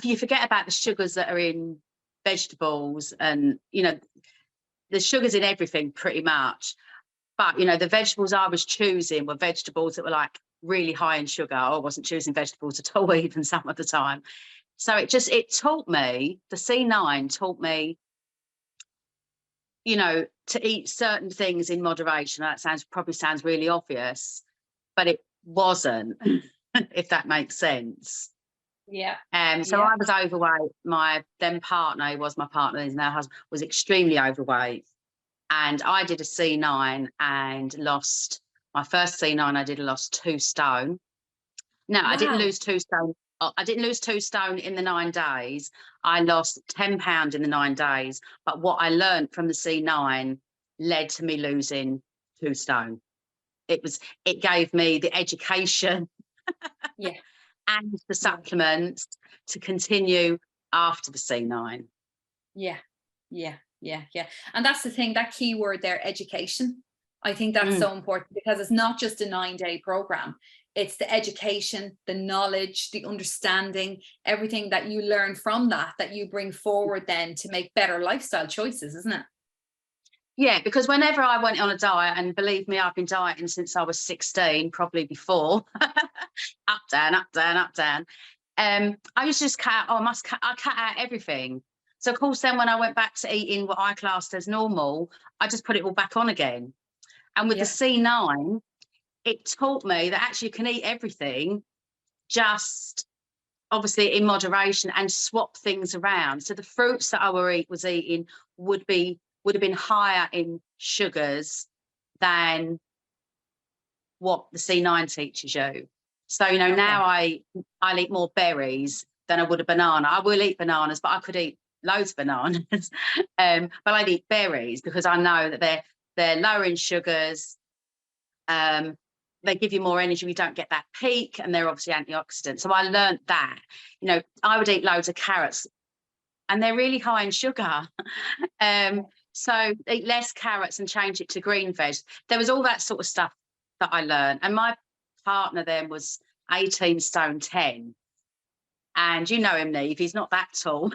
you forget about the sugars that are in vegetables, and you know, the sugars in everything pretty much. But you know, the vegetables I was choosing were vegetables that were like really high in sugar. I wasn't choosing vegetables at all, even some of the time. So it taught me, the C9 taught me, you know, to eat certain things in moderation. That probably sounds really obvious, but it wasn't, if that makes sense. Yeah. So I was overweight. My then partner, who was my partner, his now husband, was extremely overweight. And I did a C9 and lost my first C9. I lost 2 stone. No, I didn't lose 2 stone. I didn't lose 2 stone in the 9 days. I lost 10 pounds in the 9 days. But what I learned from the C9 led to me losing 2 stone. It gave me the education and the supplements to continue after the C9. Yeah. And that's the thing, that key word there, education. I think that's so important, because it's not just a 9-day program. It's the education, the knowledge, the understanding, everything that you learn from that you bring forward then to make better lifestyle choices, isn't it? Yeah, because whenever I went on a diet, and believe me, I've been dieting since I was 16, probably before, up, down, up, down, up, down. I used to just I cut out everything. So of course, then when I went back to eating what I classed as normal, I just put it all back on again. And with the C9, it taught me that actually you can eat everything, just obviously in moderation, and swap things around. So the fruits that I was eating would have been higher in sugars than what the C9 teaches you. So, you know, now I'll eat more berries than I would a banana. I will eat bananas, but I could eat loads of bananas. But I'd eat berries because I know that they're lower in sugars. They give you more energy. You don't get that peak, and they're obviously antioxidants. So I learned that. You know, I would eat loads of carrots, and they're really high in sugar. So eat less carrots and change it to green veg. There was all that sort of stuff that I learned. And my partner then was 18 stone 10. And you know him, Neve, he's not that tall.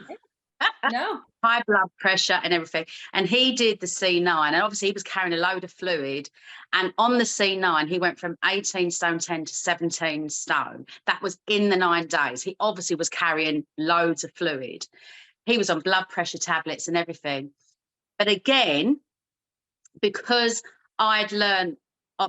No. High blood pressure and everything. And he did the C9, and obviously he was carrying a load of fluid. And on the C9, he went from 18 stone 10 to 17 stone. That was in the 9 days. He obviously was carrying loads of fluid. He was on blood pressure tablets and everything. But again, because I'd learned,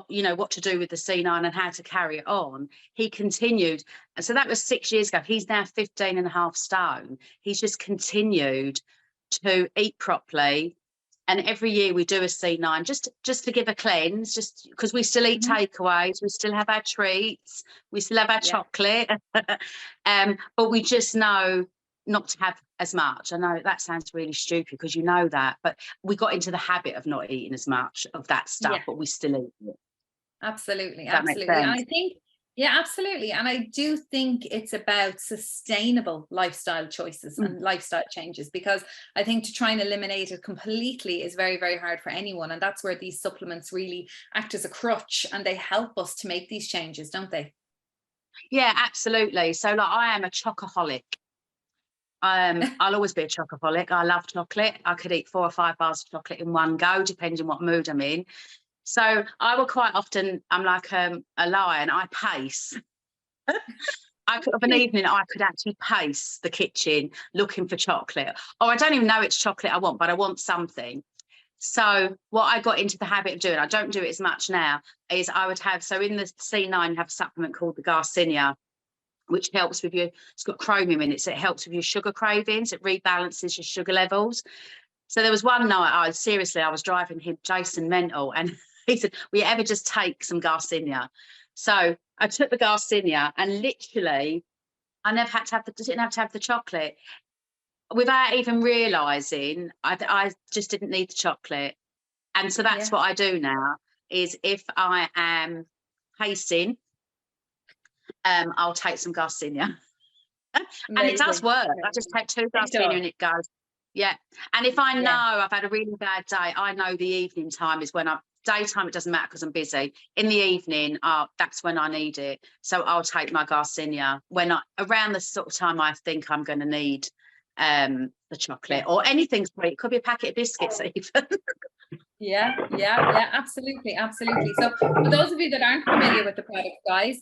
you know, what to do with the C9 and how to carry it on, he continued. And so that was 6 years ago. He's now 15.5 stone. He's just continued to eat properly. And every year we do a C9 just to give a cleanse, just because we still eat takeaways, we still have our treats, we still have our chocolate. But we just know not to have as much. I know that sounds really stupid because you know that, but we got into the habit of not eating as much of that stuff, but we still eat it. Absolutely. And I think, absolutely. And I do think it's about sustainable lifestyle choices and lifestyle changes, because I think to try and eliminate it completely is very, very hard for anyone. And that's where these supplements really act as a crutch, and they help us to make these changes, don't they? Yeah, absolutely. So like, I am a chocoholic. I'll always be a chocoholic. I love chocolate. I could eat 4 or 5 bars of chocolate in one go, depending what mood I'm in. So I will quite often, I'm like a lion, I pace. I could, of an evening, I could actually pace the kitchen looking for chocolate. Or I don't even know it's chocolate I want, but I want something. So what I got into the habit of doing, I don't do it as much now, is I would have, so in the C9, you have a supplement called the Garcinia, which helps with your, it's got chromium in it, so it helps with your sugar cravings, it rebalances your sugar levels. So there was one night, I was driving him, Jason, mental, and he said, will you ever just take some Garcinia? So I took the Garcinia, and literally, I never had to have didn't have to have the chocolate. Without even realising, I just didn't need the chocolate. And so that's what I do now, is if I am pacing, I'll take some Garcinia. And it does work. I just take 2 Garcinia and it goes. Yeah. And if I know I've had a really bad day, I know the evening time is when daytime, it doesn't matter because I'm busy. In the evening, that's when I need it. So I'll take my Garcinia around the sort of time I think I'm going to need the chocolate or anything sweet. It could be a packet of biscuits even. Yeah, absolutely. So for those of you that aren't familiar with the product, guys,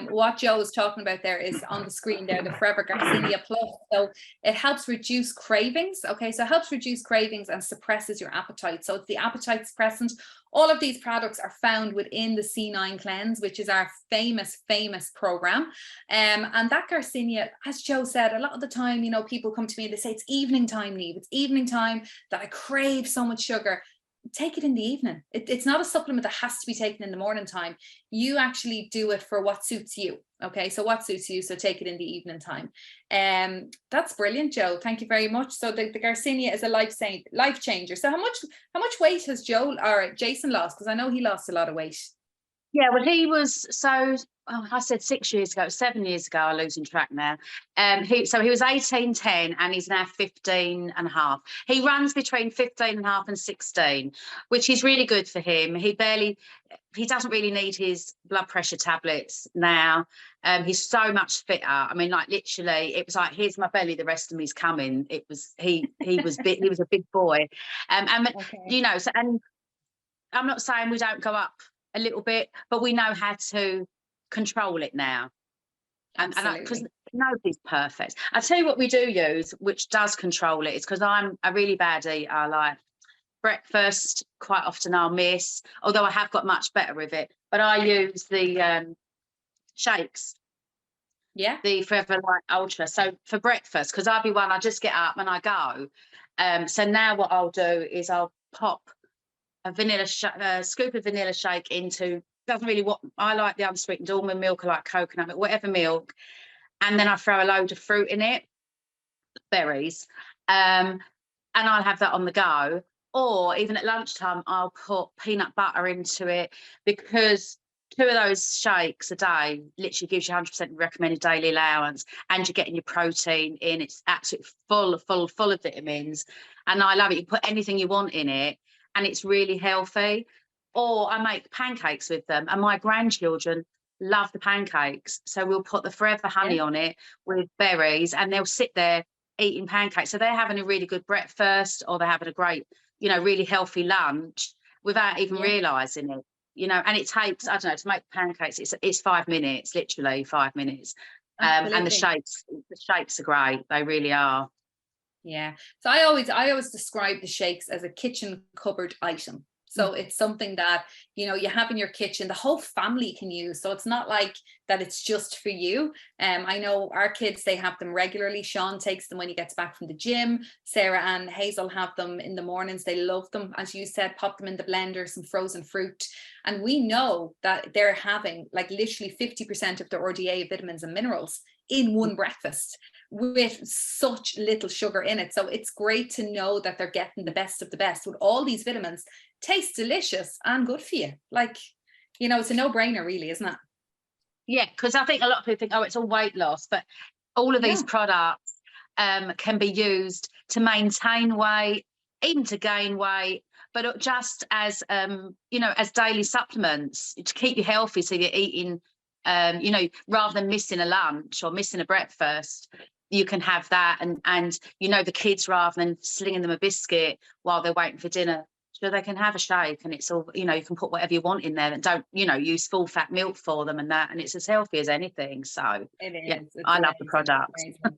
what Joe is talking about there is on the screen there, the Forever Garcinia Plus. So it helps reduce cravings. Okay, so it helps reduce cravings and suppresses your appetite. So it's the appetite suppressant. All of these products are found within the C9 Cleanse, which is our famous program. And that Garcinia, as Joe said, a lot of the time, you know, people come to me and they say, it's evening time, Niamh. It's evening time that I crave so much sugar. Take it in the evening. It's not a supplement that has to be taken in the morning time. You actually do it for what suits you. Okay, so what suits you, so take it in the evening time. That's brilliant, Joe. Thank you very much. So the Garcinia is a life changer. So how much weight has Joe or Jason lost? Because I know he lost a lot of weight. Yeah, well, he was I said 6 years ago, 7 years ago, I'm losing track now. He was 18.10 and he's now 15.5. He runs between 15.5 and 16, which is really good for him. He doesn't really need his blood pressure tablets now. He's so much fitter. I mean, like literally, it was like, here's my belly, the rest of me's coming. It was he was big, he was a big boy. You know, so, and I'm not saying we don't go up a little bit, but we know how to control it now. And because nobody's perfect. I'll tell you what we do use, which does control it, is because I'm a really bad eater. Like breakfast, quite often I'll miss, although I have got much better with it. But I use the shakes. Yeah. The Forever Light Ultra. So for breakfast, because I'll be one, I just get up and I go. So now what I'll do is I'll pop a scoop of vanilla shake into, doesn't really what I like, the unsweetened almond milk, I like coconut milk, whatever milk, and then I throw a load of fruit in it, berries, and I'll have that on the go. Or even at lunchtime, I'll put peanut butter into it, because 2 of those shakes a day literally gives you 100% recommended daily allowance, and you're getting your protein in. It's absolutely full of vitamins, and I love it. You put anything you want in it, and it's really healthy. Or I make pancakes with them, and my grandchildren love the pancakes. So we'll put the Forever Honey on it with berries, and they'll sit there eating pancakes. So they're having a really good breakfast, or they're having a great, you know, really healthy lunch without even realising it. You know, and it takes, I don't know, to make pancakes, it's 5 minutes, literally 5 minutes. And the shakes are great. They really are. Yeah. So I always describe the shakes as a kitchen cupboard item. So it's something that, you know, you have in your kitchen, the whole family can use. So it's not like that it's just for you. I know our kids, they have them regularly. Sean takes them when he gets back from the gym. Sarah and Hazel have them in the mornings. They love them. As you said, pop them in the blender, some frozen fruit. And we know that they're having like literally 50% of their RDA vitamins and minerals in one breakfast, with such little sugar in it. So it's great to know that they're getting the best of the best with all these vitamins. Tastes delicious and good for you. Like, you know, it's a no-brainer really, isn't it? Yeah, because I think a lot of people think, oh, it's all weight loss, but all of these products can be used to maintain weight, even to gain weight, but just as you know, as daily supplements to keep you healthy. So you're eating you know, rather than missing a lunch or missing a breakfast, you can have that, and you know, the kids, rather than slinging them a biscuit while they're waiting for dinner, so they can have a shake, and it's all, you know, you can put whatever you want in there, and don't, you know, use full fat milk for them and that, and it's as healthy as anything. So It is. yeah, It's I love the amazing, product. amazing.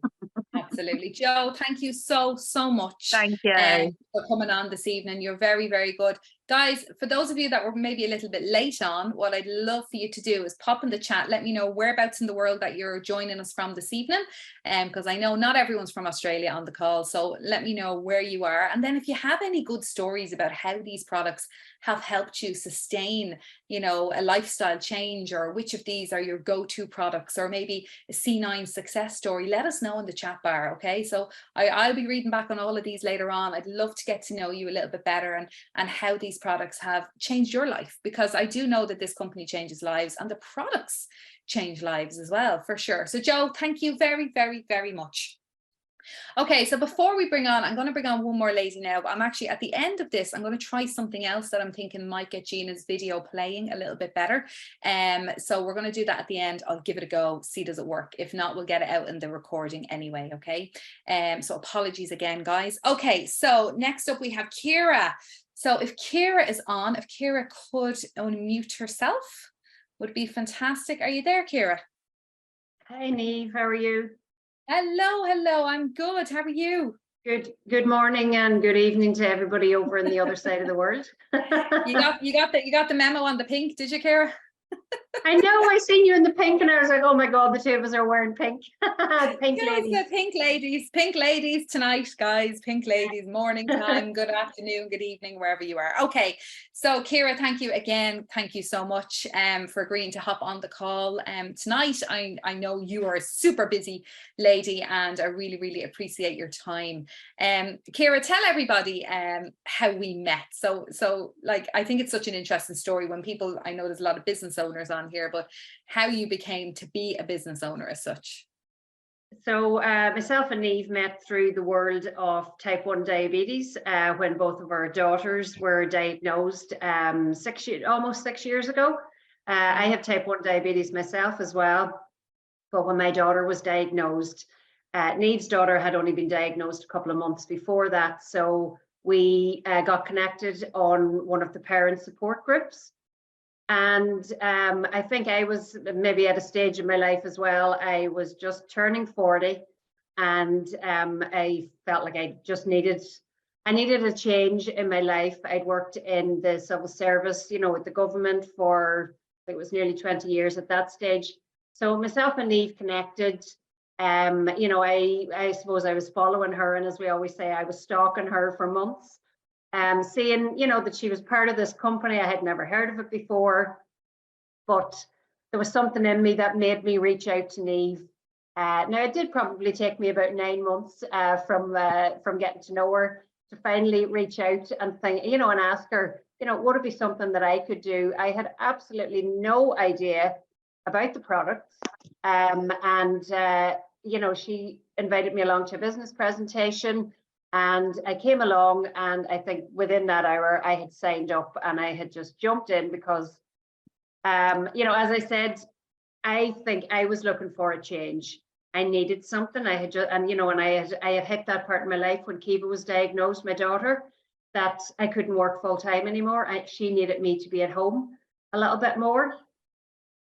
Absolutely. Joe, thank you so much Thank you. for coming on this evening. You're very, very good. Guys, for those of you that were maybe a little bit late on, what I'd love for you to do is pop in the chat. Let me know whereabouts in the world that you're joining us from this evening. Because I know not everyone's from Australia on the call. So let me know where you are. And then if you have any good stories about how these products have helped you sustain, you know, a lifestyle change, or which of these are your go-to products, or maybe a C9 success story, let us know in the chat bar. Okay, so I'll be reading back on all of these later on. I'd love to get to know you a little bit better, and how these products have changed your life, because I do know that this company changes lives, and the products change lives as well, for sure. So Joe, thank you very, very, very much. Okay, so before we bring on, I'm going to bring on one more lady now, but I'm actually at the end of this, I'm going to try something else that I'm thinking might get Gina's video playing a little bit better. So we're going to do that at the end. I'll give it a go, see does it work. If not, we'll get it out in the recording anyway. Okay. So apologies again, guys. Okay, so next up we have Kira. So if Kira is on, if Kira could unmute herself, would be fantastic. Are you there, Kira? Hi, Niamh, how are you? Hello, I'm good. How are you? Good morning and good evening to everybody over in the other side of the world. You got the memo on the pink, did you, Kira? I know, I seen you in the pink and I was like, oh my God, the two of us are wearing pink. Pink Yes, ladies. pink ladies tonight, guys. Pink ladies, morning time, good afternoon, good evening, wherever you are. Okay, so Kira, thank you again. Thank you so much for agreeing to hop on the call tonight. I know you are a super busy lady, and I really, really appreciate your time. Kira, tell everybody how we met. So like, I think it's such an interesting story when people, I know there's a lot of business owners on here, but how you became to be a business owner as such. So myself and Niamh met through the world of type 1 diabetes when both of our daughters were diagnosed almost 6 years ago. I have type 1 diabetes myself as well, but when my daughter was diagnosed, Niamh's daughter had only been diagnosed a couple of months before that. So we got connected on one of the parent support groups. And I think I was maybe at a stage in my life as well. I was just turning 40, and I felt like I needed a change in my life. I'd worked in the civil service, you know, with the government for, I think it was nearly 20 years at that stage. So myself and Niamh connected. You know, I suppose I was following her, and as we always say, I was stalking her for months. Seeing, you know, that she was part of this company. I had never heard of it before, but there was something in me that made me reach out to Niamh. Now, it did probably take me about 9 months from getting to know her to finally reach out and think, you know, and ask her, you know, would it be something that I could do? I had absolutely no idea about the products. You know, she invited me along to a business presentation. And I came along, and I think within that hour I had signed up and I had just jumped in because, you know, as I said, I think I was looking for a change. I needed something. I had just, and you know, and I had hit that part in my life when Kiva was diagnosed, my daughter, that I couldn't work full time anymore. She needed me to be at home a little bit more.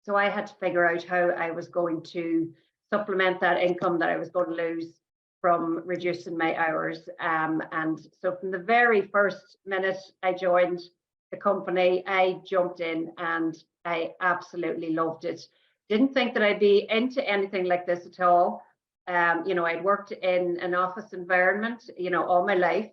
So I had to figure out how I was going to supplement that income that I was going to lose from reducing my hours. And so from the very first minute I joined the company, I jumped in and I absolutely loved it. Didn't think that I'd be into anything like this at all. You know, I'd worked in an office environment, you know, all my life.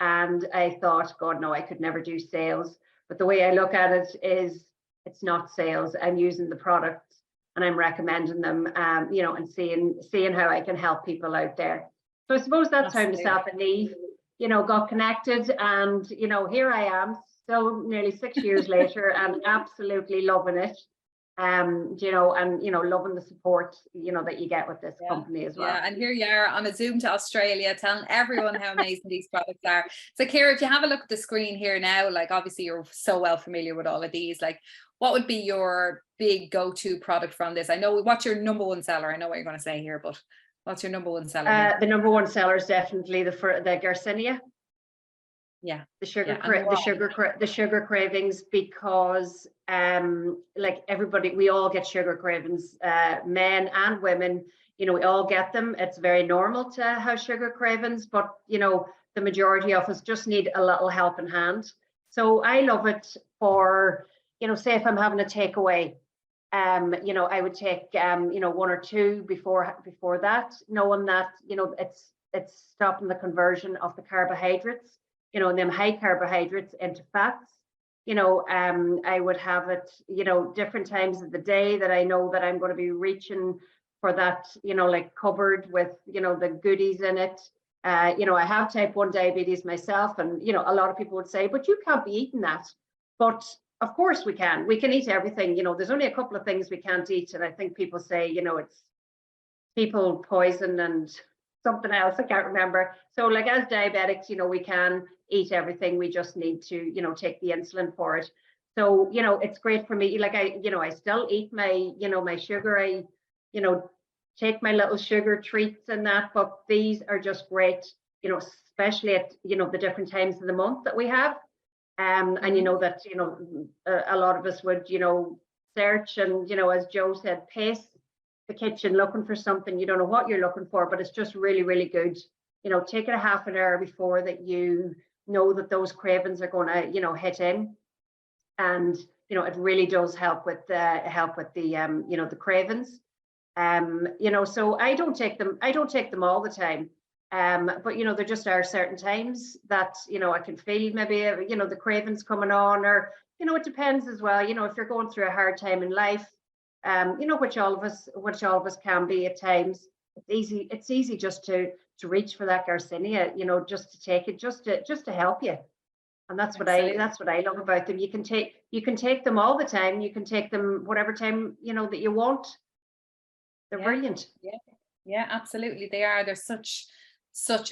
And I thought, God, no, I could never do sales. But the way I look at it is, it's not sales. I'm using the products and I'm recommending them, you know, and seeing how I can help people out there. So I suppose that's how myself and Niamh, you know, got connected, and you know, here I am, still nearly 6 years later, and absolutely loving it. You know, and you know, loving the support, you know, that you get with this company as well. Yeah, and here you are on a Zoom to Australia, telling everyone how amazing these products are. So Kira, if you have a look at the screen here now, like obviously you're so well familiar with all of these, like what would be your big go-to product from this? I know, what's your number one seller? I know what you're going to say here, but What's your number one seller? The number one seller is definitely the Garcinia. Yeah. The sugar, Yeah, the sugar cravings, because like everybody, we all get sugar cravings, men and women, you know, we all get them. It's very normal to have sugar cravings, but you know, the majority of us just need a little helping hand. So I love it for, you know, say if I'm having a takeaway, you know, I would take you know, 1 or 2 before that, knowing that, you know, it's stopping the conversion of the carbohydrates, you know, and them high carbohydrates into fats. You know, I would have it, you know, different times of the day that I know that I'm going to be reaching for that, you know, like cupboard with, you know, the goodies in it. You know, I have type 1 diabetes myself, and, you know, a lot of people would say, but you can't be eating that. But of course we can. We can eat everything. You know, there's only a couple of things we can't eat. And I think people say, you know, it's people poison and something else, I can't remember. So like as diabetics, you know, we can eat everything. We just need to, you know, take the insulin for it. So, you know, it's great for me. Like I, you know, I still eat my, you know, my sugar. I, you know, take my little sugar treats and that, but these are just great, you know, especially at, you know, the different times of the month that we have. And you know that, you know, a lot of us would, you know, search and, you know, as Joe said, pace the kitchen looking for something. You don't know what you're looking for, but it's just really, really good. You know, take it a half an hour before that you know that those cravings are going to, you know, hit in. And, you know, it really does help with the, you know, the cravings. You know, so I don't take them all the time. But you know, there just are certain times that, you know, I can feel maybe, you know, the cravings coming on, or, you know, it depends as well. You know, if you're going through a hard time in life, you know, which all of us can be at times, it's easy just to reach for that Garcinia, you know, just to take it, just to help you. And that's what I love about them. You can take them all the time. You can take them whatever time, you know, that you want. They're brilliant. Yeah, absolutely. They are. They're such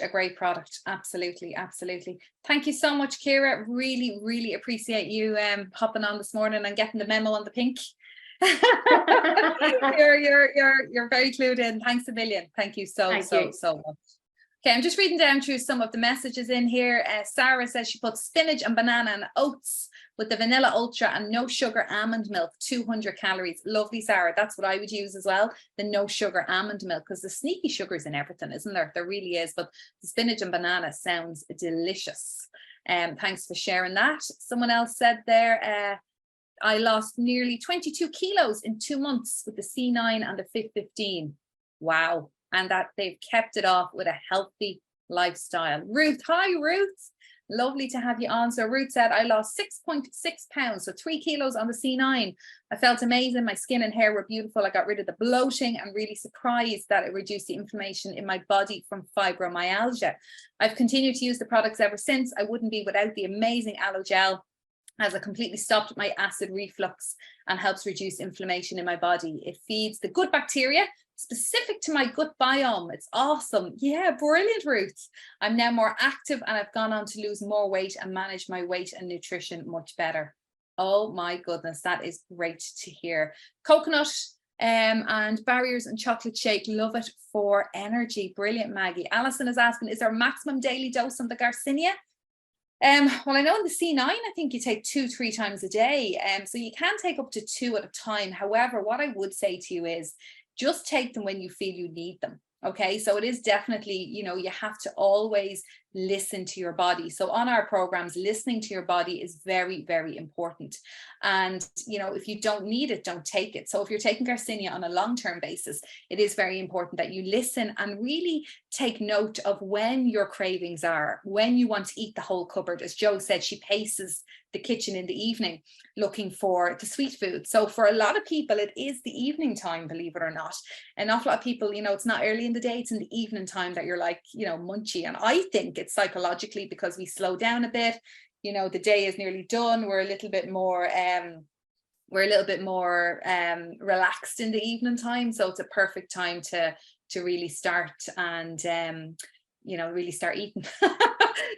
a great product. Absolutely. Thank you so much, Ciara. Really appreciate you hopping on this morning and getting the memo on the pink. You're very clued in. Thanks a million. Thank you so much. Okay, I'm just reading down through some of the messages in here. Sarah says she puts spinach and banana and oats with the vanilla ultra and no sugar almond milk, 200 calories. Lovely, Sarah. That's what I would use as well, the no sugar almond milk, because the sneaky sugar's in everything, isn't there? There really is, but the spinach and banana sounds delicious. Thanks for sharing that. Someone else said there, I lost nearly 22 kilos in 2 months with the C9 and the Fit 15. Wow. And that they've kept it off with a healthy lifestyle. Ruth, hi Ruth. Lovely to have you on. So Ruth said, I lost 6.6 pounds, so 3 kilos on the C9. I felt amazing. My skin and hair were beautiful. I got rid of the bloating. I'm really surprised that it reduced the inflammation in my body from fibromyalgia. I've continued to use the products ever since. I wouldn't be without the amazing aloe gel, as it completely stopped my acid reflux and helps reduce inflammation in my body. It feeds the good bacteria specific to my gut biome. It's awesome. Yeah, brilliant, Ruth. I'm now more active and I've gone on to lose more weight and manage my weight and nutrition much better. Oh my goodness, that is great to hear. Coconut and barriers and chocolate shake, love it for energy. Brilliant, Maggie. Alison is asking, is there a maximum daily dose on the Garcinia? Well, I know in the C9, I think you take 2-3 times a day. So you can take up to 2 at a time. However, what I would say to you is just take them when you feel you need them. Okay, so it is definitely, you know, you have to always listen to your body. So on our programs, listening to your body is very, very important. And, you know, if you don't need it, don't take it. So if you're taking Garcinia on a long-term basis, it is very important that you listen and really take note of when your cravings are, when you want to eat the whole cupboard. As Jo said, she paces the kitchen in the evening looking for the sweet food. So for a lot of people, it is the evening time, believe it or not. An awful lot of people, you know, it's not early in the day, it's in the evening time that you're like, you know, munchy. And I think it's psychologically because we slow down a bit, you know, the day is nearly done. We're a little bit more relaxed in the evening time. So it's a perfect time to really start and, you know, really start eating,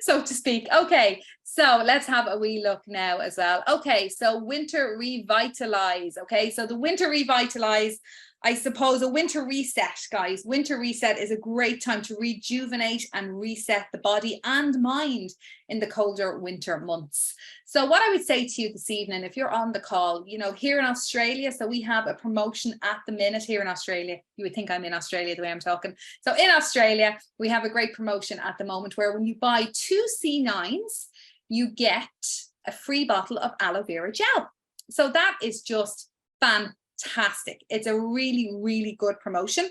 so to speak. Okay, so let's have a wee look now as well. Okay, so Winter Revitalize. Okay, so the Winter Revitalize, I suppose a winter reset, guys. Winter reset is a great time to rejuvenate and reset the body and mind in the colder winter months. So what I would say to you this evening, if you're on the call, you know, here in Australia, so we have a promotion at the minute here in Australia. You would think I'm in Australia the way I'm talking. So in Australia, we have a great promotion at the moment where when you buy 2 C9s, you get a free bottle of aloe vera gel. So that is just fantastic. It's a really, really good promotion.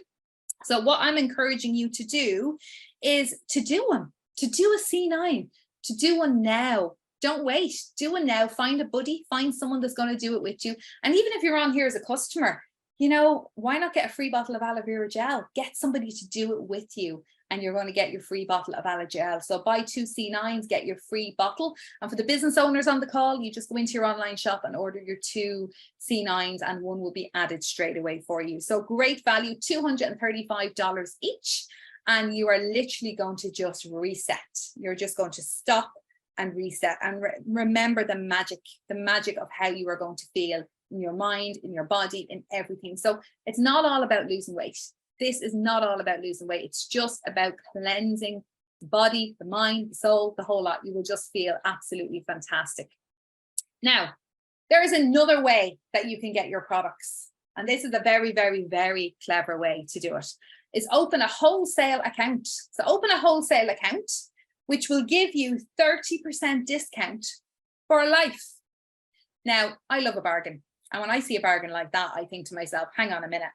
So what I'm encouraging you to do is to do one, to do a C9, to do one now. Don't wait, do one now. Find a buddy, find someone that's going to do it with you. And even if you're on here as a customer, you know, why not get a free bottle of aloe vera gel? Get somebody to do it with you, and you're going to get your free bottle of aloe gel. So buy 2 C9s, get your free bottle. And for the business owners on the call, you just go into your online shop and order your 2 C9s, and one will be added straight away for you. So great value, $235 each. And you are literally going to just reset. You're just going to stop and reset, and remember the magic of how you are going to feel in your mind, in your body, in everything. So it's not all about losing weight. This is not all about losing weight. It's just about cleansing the body, the mind, the soul, the whole lot. You will just feel absolutely fantastic. Now, there is another way that you can get your products. And this is a very, very, very clever way to do it. Is open a wholesale account. So open a wholesale account, which will give you 30% discount for life. Now, I love a bargain. And when I see a bargain like that, I think to myself, hang on a minute,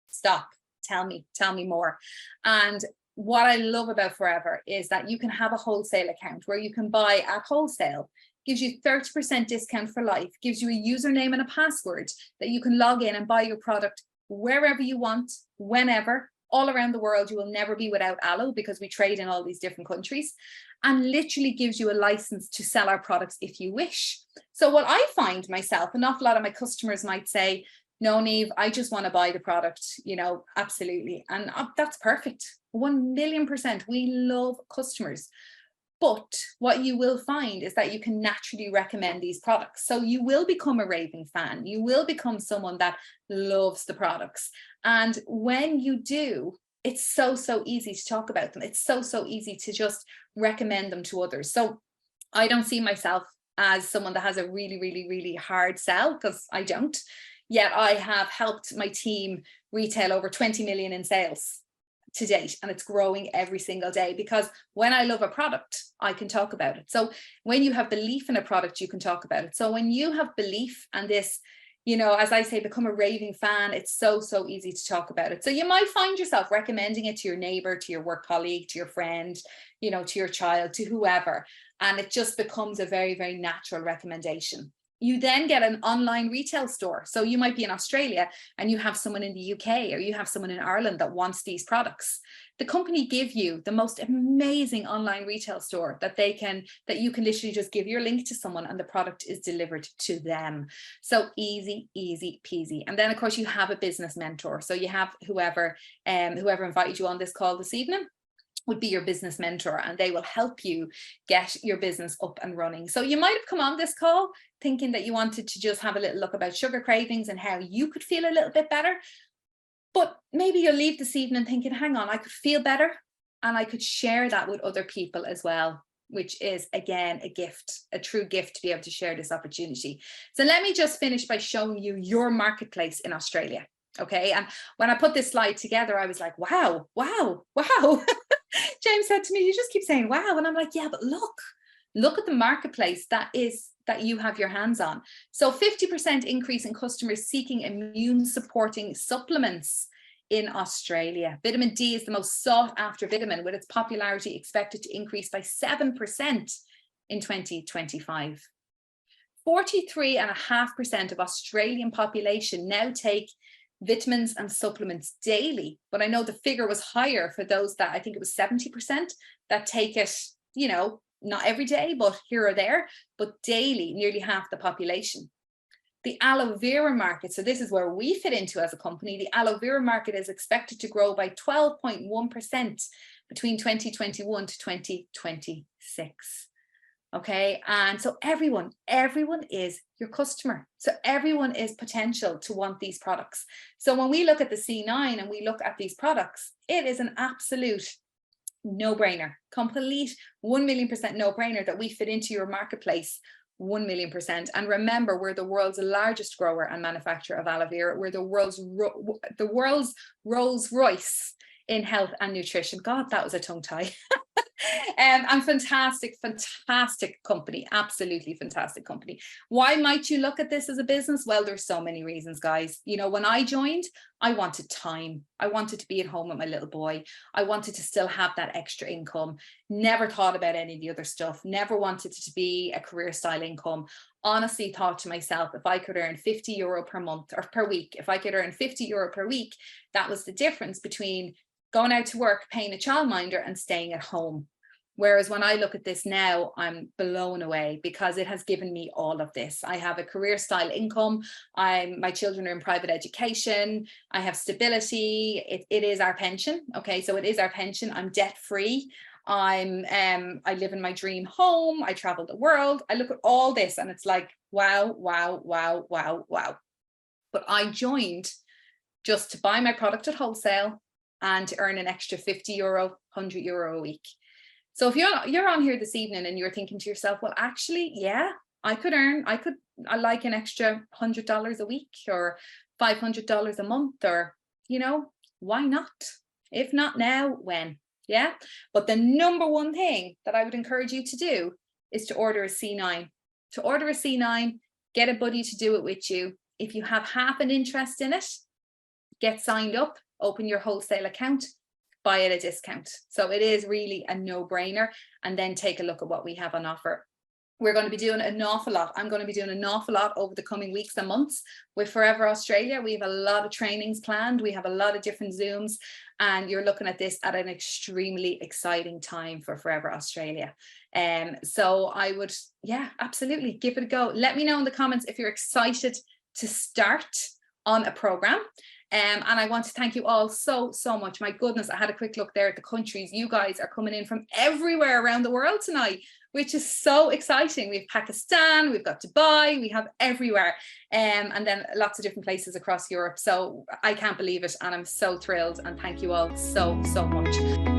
stop, tell me more. And what I love about Forever is that you can have a wholesale account where you can buy at wholesale, gives you 30% discount for life, gives you a username and a password that you can log in and buy your product wherever you want, whenever, all around the world. You will never be without aloe because we trade in all these different countries, and literally gives you a license to sell our products if you wish. So what I find myself, an awful lot of my customers might say, no, Niamh, I just want to buy the product, you know, absolutely. And that's perfect. 1,000,000%. We love customers. But what you will find is that you can naturally recommend these products. So you will become a raving fan. You will become someone that loves the products. And when you do, it's so easy to talk about them. It's so easy to just recommend them to others. So I don't see myself as someone that has a really, really, really hard sell, because I don't. Yet I have helped my team retail over 20 million in sales to date, and it's growing every single day, because when I love a product, I can talk about it. So when you have belief in a product, you can talk about it. So when you have belief and this, you know, as I say, become a raving fan, it's so easy to talk about it. So you might find yourself recommending it to your neighbor, to your work colleague, to your friend, you know, to your child, to whoever, and it just becomes a very, very natural recommendation. You then get an online retail store. So you might be in Australia and you have someone in the UK, or you have someone in Ireland that wants these products. The company give you the most amazing online retail store that you can literally just give your link to someone and the product is delivered to them. So easy peasy. And then of course you have a business mentor. So you have whoever invited you on this call this evening would be your business mentor, and they will help you get your business up and running. So you might have come on this call thinking that you wanted to just have a little look about sugar cravings and how you could feel a little bit better. But maybe you'll leave this evening thinking, hang on, I could feel better and I could share that with other people as well, which is again a gift, a true gift to be able to share this opportunity. So let me just finish by showing you your marketplace in Australia. Okay, and when I put this slide together, I was like, wow. James said to me, you just keep saying wow, and I'm like, yeah, but look at the marketplace that you have your hands on. So 50% increase in customers seeking immune supporting supplements in Australia. Vitamin D is the most sought after vitamin, with its popularity expected to increase by 7% in 2025. 43.5% of Australian population now take vitamins and supplements daily, but I know the figure was higher for those that, I think it was 70% that take it, you know, not every day, but here or there, but daily, nearly half the population. The aloe vera market, so this is where we fit into as a company, the aloe vera market is expected to grow by 12.1% between 2021 to 2026. Okay. And so everyone is your customer. So everyone is potential to want these products. So when we look at the C9 and we look at these products, it is an absolute no-brainer, complete 1,000,000% no-brainer that we fit into your marketplace 1,000,000%. And remember, we're the world's largest grower and manufacturer of aloe vera. We're the world's Rolls Royce in health and nutrition. God, that was a tongue tie. And fantastic company, absolutely fantastic company. Why might you look at this as a business? Well, there's so many reasons, guys. You know, when I joined, I wanted time. I wanted to be at home with my little boy. I wanted to still have that extra income. Never thought about any of the other stuff. Never wanted it to be a career style income. Honestly thought to myself, if I could earn €50 per month or per week, if I could earn €50 per week, that was the difference between going out to work, paying a childminder and staying at home. Whereas when I look at this now, I'm blown away because it has given me all of this. I have a career style income. My children are in private education. I have stability. It is our pension. Okay, so it is our pension. I'm debt free. I live in my dream home. I travel the world. I look at all this and it's like, wow, wow, wow, wow, wow. But I joined just to buy my product at wholesale and to earn an extra €50, €100 a week. So if you're on here this evening and you're thinking to yourself, well, actually, yeah, I like an extra $100 a week or $500 a month, or, you know, why not? If not now, when? Yeah. But the number one thing that I would encourage you to do is to order a C9. To order a C9, get a buddy to do it with you. If you have half an interest in it, get signed up, open your wholesale account, buy at a discount. So it is really a no-brainer. And then take a look at what we have on offer. We're going to be doing an awful lot. I'm going to be doing an awful lot over the coming weeks and months with Forever Australia. We have a lot of trainings planned. We have a lot of different Zooms, and you're looking at this at an extremely exciting time for Forever Australia. So I would, yeah, absolutely give it a go. Let me know in the comments if you're excited to start on a program. And I want to thank you all so much. My goodness, I had a quick look there at the countries. You guys are coming in from everywhere around the world tonight, which is so exciting. We have Pakistan, we've got Dubai, we have everywhere, and then lots of different places across Europe. So I can't believe it, and I'm so thrilled, and thank you all so much.